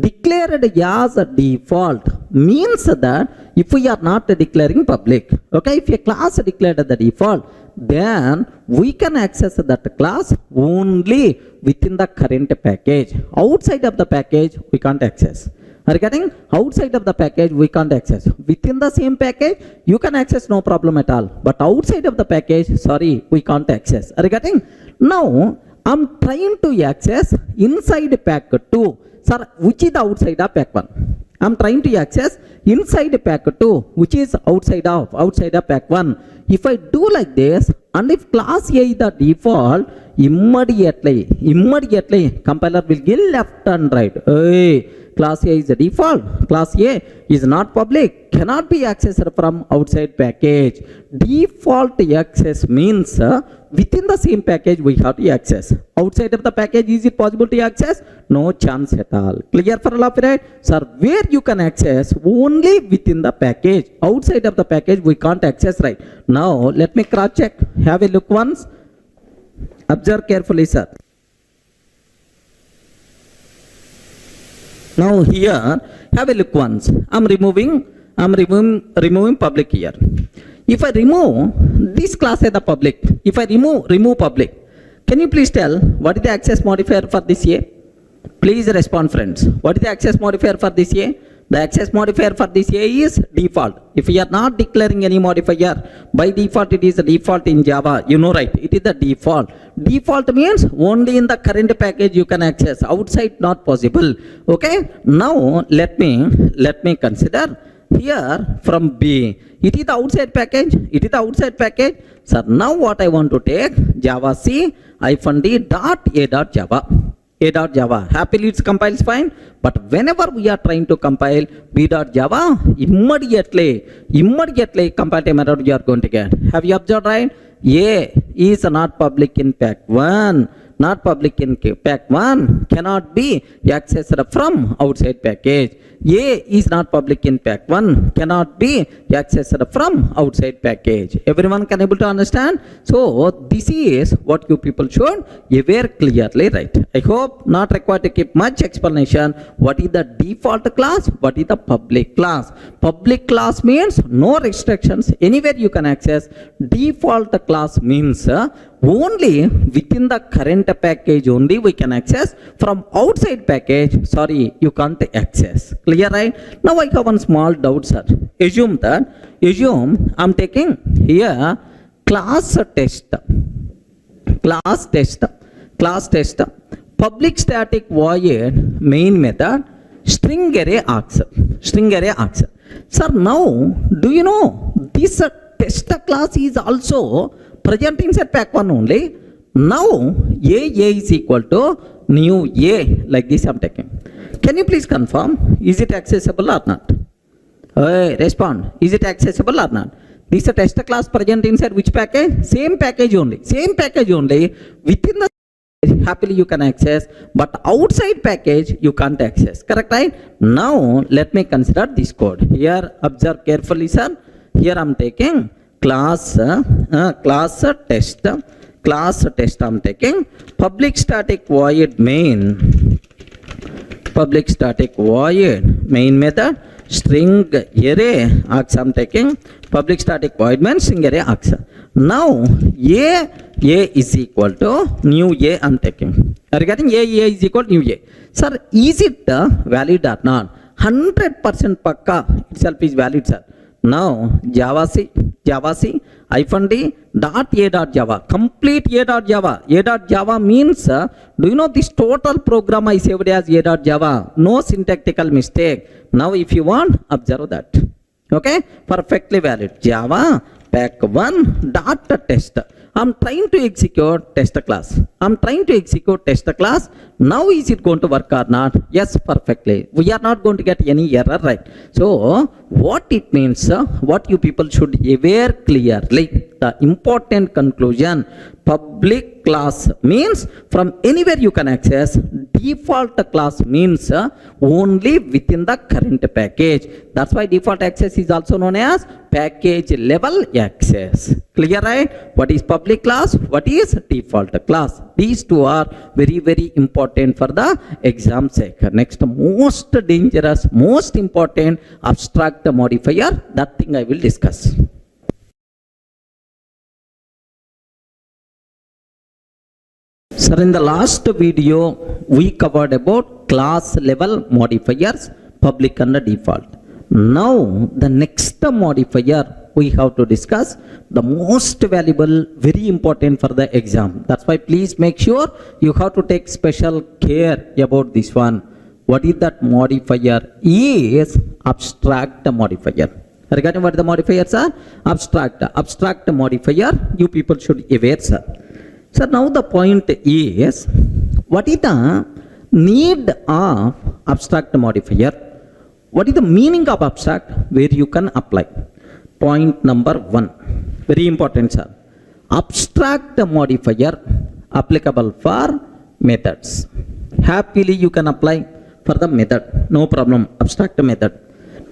declared as a default means that if we are not declaring public, okay, if a class declared the default, then we can access that class only within the current package. Outside of the package, we can't access. Are you getting? Outside of the package, we can't access. Within the same package, you can access, no problem at all. But outside of the package, sorry, we can't access. Are you getting? Now, I'm trying to access inside pack 2. Sir, which is the outside of pack 1? I'm trying to access inside pack 2, which is outside of pack 1. If I do like this, and if class A is the default, immediately compiler will give left and right. Hey, class A is the default, class A is not public, cannot be accessed from outside package. Default access means within the same package we have to access. Outside of the package, is it possible to access? No chance at all. Clear for all of you, right? Sir, where you can access only within the package. Outside of the package we can't access, right? Now let me cross check. Have a look once. Observe carefully, sir. Now here, have a look once. I'm removing public here. If I remove this class as the public, if I remove public, can you please tell what is the access modifier for this A? Please respond, friends. What is the access modifier for this A? The access modifier for this A is default. If we are not declaring any modifier, by default it is the default in Java. You know, right? It is the default. Default means only in the current package you can access. Outside not possible. Okay? Now let me consider here from B. It is the outside package. It is the outside package. So now what I want to take, Java C -d dot A dot Java. A dot Java. Happily it compiles fine. But whenever we are trying to compile B dot Java, immediately compile method you are going to get. Have you observed, right? A is not public in pack 1. Not public in pack 1 cannot be accessed from outside package. A is not public in pack 1 cannot be accessed from outside package. Everyone can able to understand? So this is what you people should aware clearly, right? I hope not required to keep much explanation. What is the default class? What is the public class? Public class means no restrictions. Anywhere you can access. Default class means only within the current package only we can access. From outside package, sorry, you can't access. Clear, right? Now I have one small doubt, sir. Assume I'm taking here class test, public static void main method, string array args. Sir, now do you know this test class is also present inside pack 1 only. Now A is equal to new A, like this I'm taking. Can you please confirm, is it accessible or not? Respond, is it accessible or not? This is a test class present inside which package? Same package only. Within the happily you can access, but outside package you can't access. Correct, right? Now let me consider this code. Here observe carefully, sir. Here I'm taking class test class test I'm taking. Public static void main. Public static void main method. String array args I'm taking. Public static void main string array args. Now a is equal to new a I'm taking. Regarding a is equal to new a. Sir, is it valid or not? 100% pakka itself is valid, sir. Now Java C -d dot a dot Java, complete a dot Java. A dot Java means, do you know this total program I saved as a dot Java? No syntactical mistake. Now if you want, observe that. Okay, perfectly valid. Java pack1 dot test. I'm trying to execute test class. Now is it going to work or not? Yes, perfectly. We are not going to get any error, right? So what it means, what you people should aware clearly, the important conclusion, public class means from anywhere you can access. Default class means only within the current package. That's why default access is also known as package level access. Clear, right? What is public class? What is default class? These two are very, very important for the exam sake. Next, most dangerous, most important abstract modifier. That thing I will discuss. Sir, in the last video, we covered about class level modifiers, public and default. Now, the next modifier we have to discuss, the most valuable, very important for the exam. That's why please make sure you have to take special care about this one. What is that modifier? Is abstract modifier. Regarding what the modifiers are? Abstract modifier, you people should aware, sir. So now the point is, what is the need of abstract modifier? What is the meaning of abstract where you can apply? Point number 1, very important, sir. Abstract modifier applicable for methods. Happily you can apply for the method, no problem, abstract method.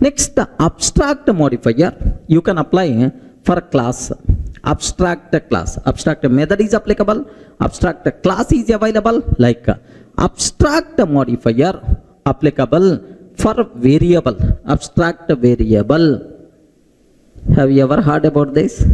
Next, the abstract modifier you can apply for class. Abstract method is applicable, abstract class is available, like abstract modifier applicable for variable, abstract variable. Have you ever heard about this?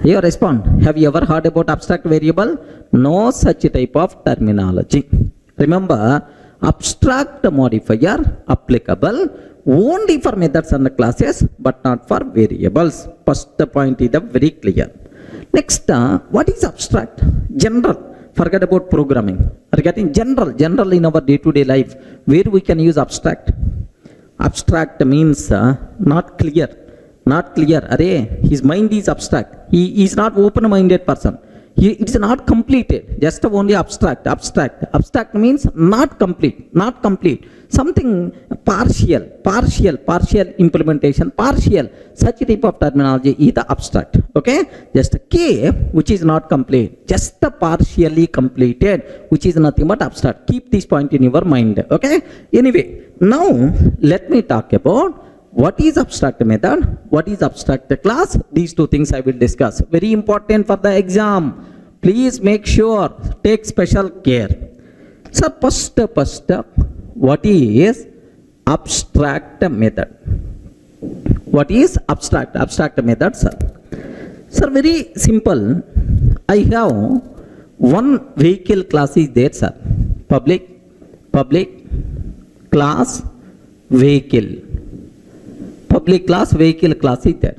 You respond. Have you ever heard about abstract variable? No such type of terminology. Remember, abstract modifier applicable only for methods and classes, but not for variables. First point is very clear. Next, what is abstract? General. Forget about programming. Regarding general in our day-to-day life, where we can use abstract. Abstract means not clear. Array, his mind is abstract. He is not open-minded person. It is not completed, just only abstract. Abstract means not complete. Something partial implementation, such type of terminology is the abstract. Okay, just K which is not complete, just the partially completed, which is nothing but abstract. Keep this point in your mind. Okay, anyway, now let me talk about what is abstract method, what is abstract class. These two things I will discuss. Very important for the exam. Please make sure, take special care. So first, what is abstract method? What is abstract method, sir? Sir, very simple. I have one vehicle class is there, sir. Public class vehicle. Public class vehicle class is there.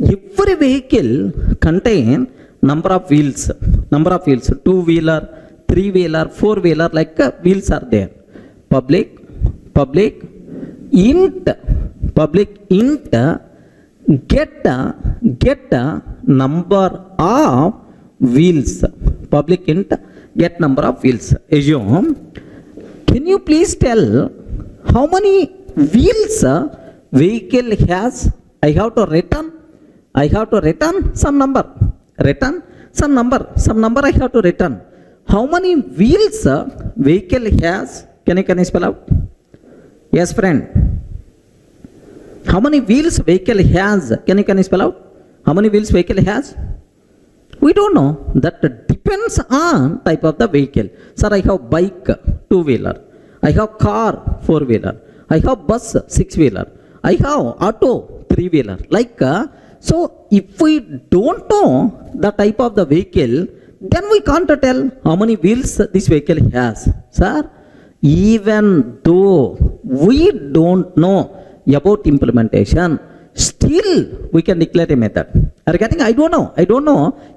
Every vehicle contain number of wheels, 2-wheeler, 3-wheeler, 4-wheeler, like wheels are there. Public int get number of wheels. Public int get number of wheels. Assume, can you please tell how many wheels vehicle has? I have to return some number. Some number I have to return. How many wheels vehicle has? Can you spell out? Yes, friend. How many wheels vehicle has? Can you spell out? How many wheels vehicle has? We don't know. That depends on type of the vehicle. Sir, I have bike, two-wheeler. I have car, four-wheeler. I have bus, six-wheeler. I have auto, three-wheeler. So if we don't know the type of the vehicle, then we can't tell how many wheels this vehicle has. Sir, even though we don't know about implementation, still we can declare a method. Are you getting? I don't know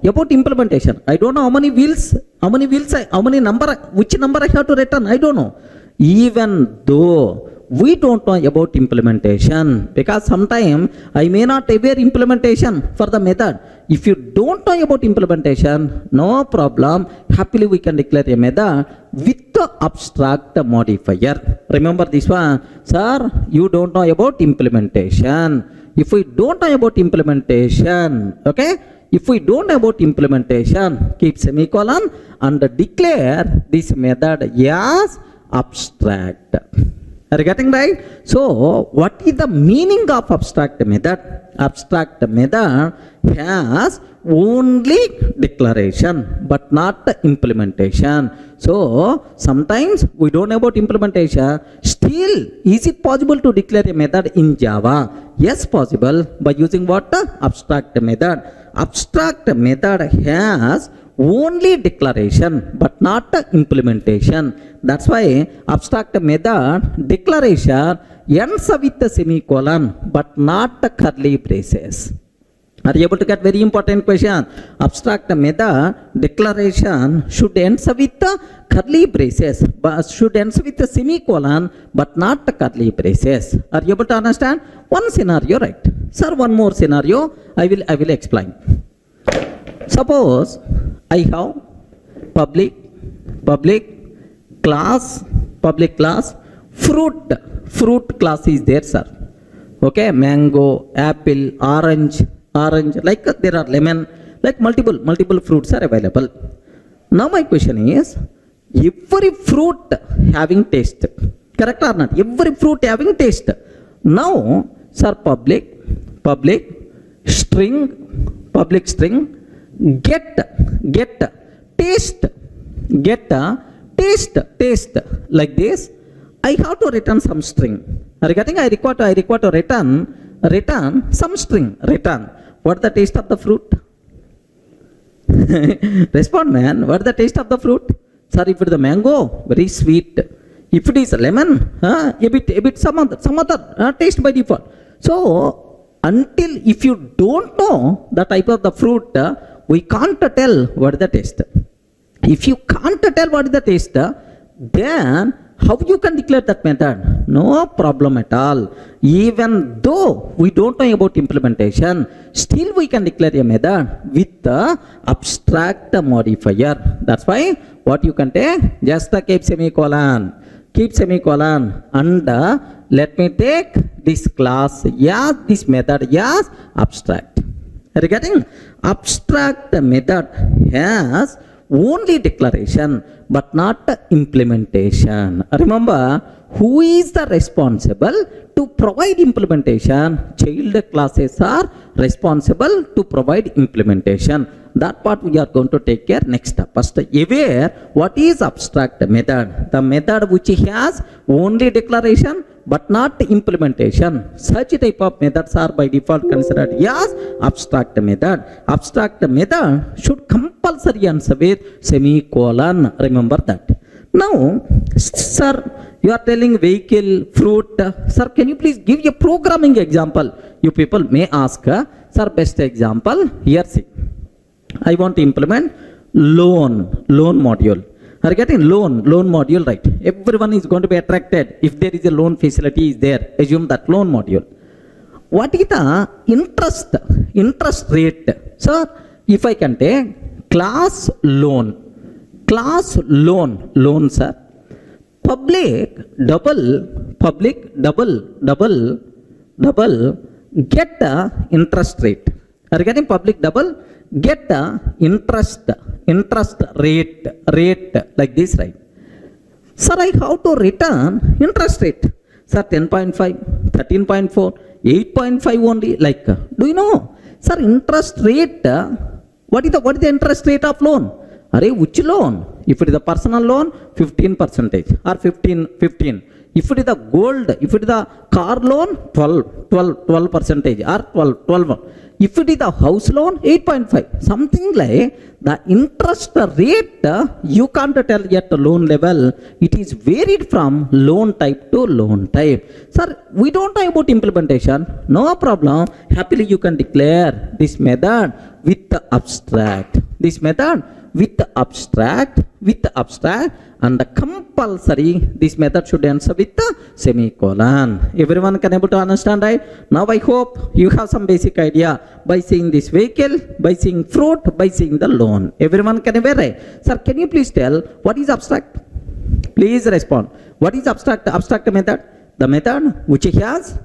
about implementation. I don't know how many wheels, which number I have to return. I don't know. Even though we don't know about implementation, because sometimes I may not aware implementation for the method. If you don't know about implementation, no problem. Happily we can declare a method with the abstract modifier. Remember this one, sir. You don't know about implementation. If we don't know about implementation, okay. If we don't know about implementation, keep semicolon and declare this method as abstract. Are you getting right? So, what is the meaning of abstract method? Abstract method has only declaration but not implementation. So, sometimes we don't know about implementation. Still, is it possible to declare a method in Java? Yes, possible by using what? Abstract method. Abstract method has only declaration but not implementation. That's why abstract method declaration ends with the semicolon but not the curly braces. Are you able to get very important question? Abstract method declaration should end with the curly braces, but should end with the semicolon but not the curly braces. Are you able to understand? One scenario, right? Sir, one more scenario I will explain. Suppose I have public class, fruit class is there, sir. Okay, mango, apple, orange, like there are lemon, like multiple fruits are available. Now my question is, every fruit having taste, correct or not? Every fruit having taste. Now, sir, public string, get taste, like this. I have to return some string. Are you getting? I require to return some string. Return. What is the taste of the fruit? Respond, man. What is the taste of the fruit? Sir, if it is the mango, very sweet. If it is lemon, a bit some other taste by default. So until if you don't know the type of the fruit, we can't tell what is the taste. If you can't tell what is the taste, then how you can declare that method? No problem at all. Even though we don't know about implementation, still we can declare a method with the abstract modifier. That's why what you can take, just keep semicolon, and let me take this class, this method, abstract. Are you getting? Abstract method has only declaration but not implementation. Remember, who is the responsible to provide implementation? Child classes are responsible to provide implementation. That part we are going to take care next step. First, aware what is abstract method. The method which has only declaration but not implementation. Such type of methods are by default considered as abstract method. Abstract method should compulsory answer with semicolon. Remember that. Now, sir, you are telling vehicle, fruit. Sir, can you please give a programming example? You people may ask, sir, best example. Here, see. I want to implement loan module. Are you getting loan module, right? Everyone is going to be attracted if there is a loan facility is there. Assume that loan module. What is the interest rate? Sir, if I can take class loan, sir. Public double get the interest rate. Are you getting? Public double get the interest rate like this, right? Sir, I have to return interest rate. Sir, 10.5, 13.4, 8.5 only, like. Do you know? Sir, interest rate What is the interest rate of loan? Array, which loan? If it is a personal loan, 15% or 15. If it is the gold, if it is the car loan, 12% or 12. If it is the house loan, 8.5. Something like the interest rate, you can't tell at the loan level. It is varied from loan type to loan type. Sir, we don't know about implementation. No problem. Happily you can declare this method with the abstract. This method with the abstract and the compulsory this method should answer with the semicolon. Everyone can able to understand, right? Now I hope you have some basic idea by seeing this vehicle, by seeing fruit, by seeing the loan. Everyone can aware, right? Sir, can you please tell what is abstract? Please respond. What is abstract? Abstract method? The method which has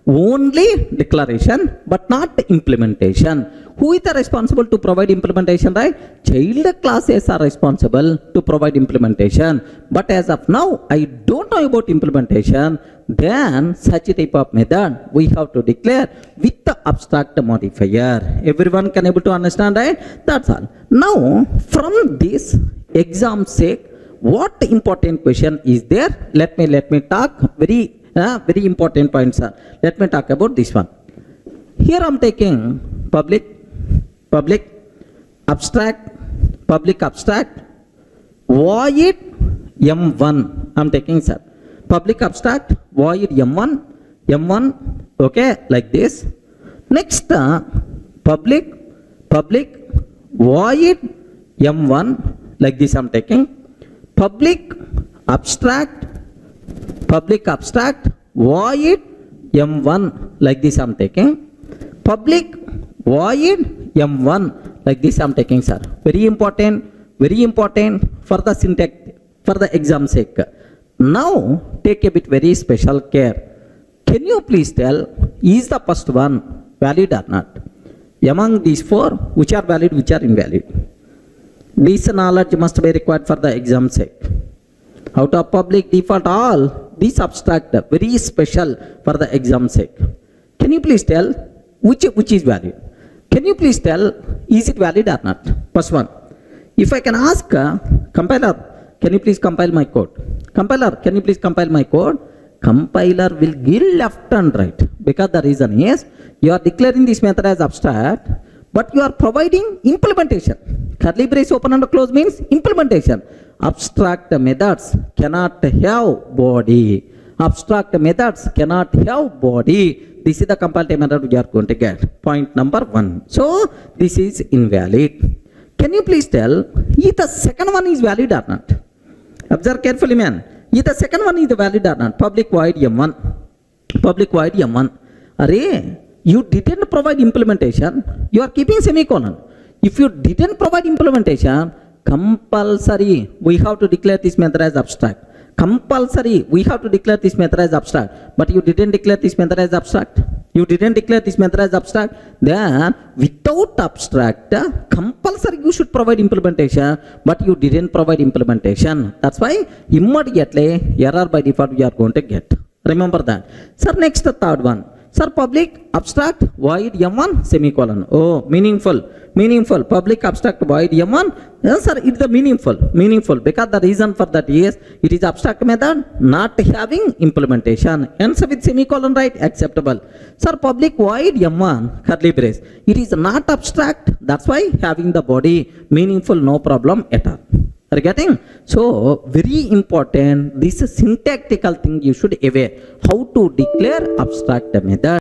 only declaration but not implementation. Who is the responsible to provide implementation, right? Child classes are responsible to provide implementation. But as of now, I don't know about implementation. Then such a type of method we have to declare with the abstract modifier. Everyone can able to understand, right? That's all. Now from this exam sake, what important question is there? Let me talk very important points, sir. Let me talk about this one. Here I'm taking public abstract, void M1. I'm taking, sir. Public abstract, void M1, okay, like this. Next, public void M1, like this I'm taking. Public abstract void M1, like this I'm taking. Public void M1, like this I'm taking, sir. Very important for the syntax, for the exam sake. Now take a bit very special care. Can you please tell, is the first one valid or not? Among these four, which are valid, which are invalid? This knowledge must be required for the exam sake. Out of public, default, all this abstract very special for the exam sake. Can you please tell which is valid? Can you please tell, is it valid or not? First one. If I can ask compiler, can you please compile my code? Compiler, can you please compile my code? Compiler will give left and right, because the reason is you are declaring this method as abstract, but you are providing implementation. Curly brace open and close means implementation. Abstract methods cannot have body. Abstract methods cannot have body. This is the compiled method we are going to get. Point number 1. So this is invalid. Can you please tell if the second one is valid or not? Observe carefully, man. If the second one is valid or not? Public void M1. Public void M1. Array, you didn't provide implementation. You are keeping semicolon. If you didn't provide implementation, compulsory we have to declare this method as abstract. Compulsory we have to declare this method as abstract. But you didn't declare this method as abstract. You didn't declare this method as abstract. Then without abstract, compulsory you should provide implementation, but you didn't provide implementation. That's why immediately error by default we are going to get. Remember that. Sir, next the third one. Sir, public abstract void M1 semicolon. Oh, meaningful. Public abstract void M1. Yes, sir, it's the meaningful because the reason for that is it is abstract method not having implementation. Answer with semicolon, right? Acceptable. Sir, public void M1 curly brace. It is not abstract. That's why having the body meaningful, no problem at all. Are you getting? So very important, this syntactical thing you should aware how to declare abstract method.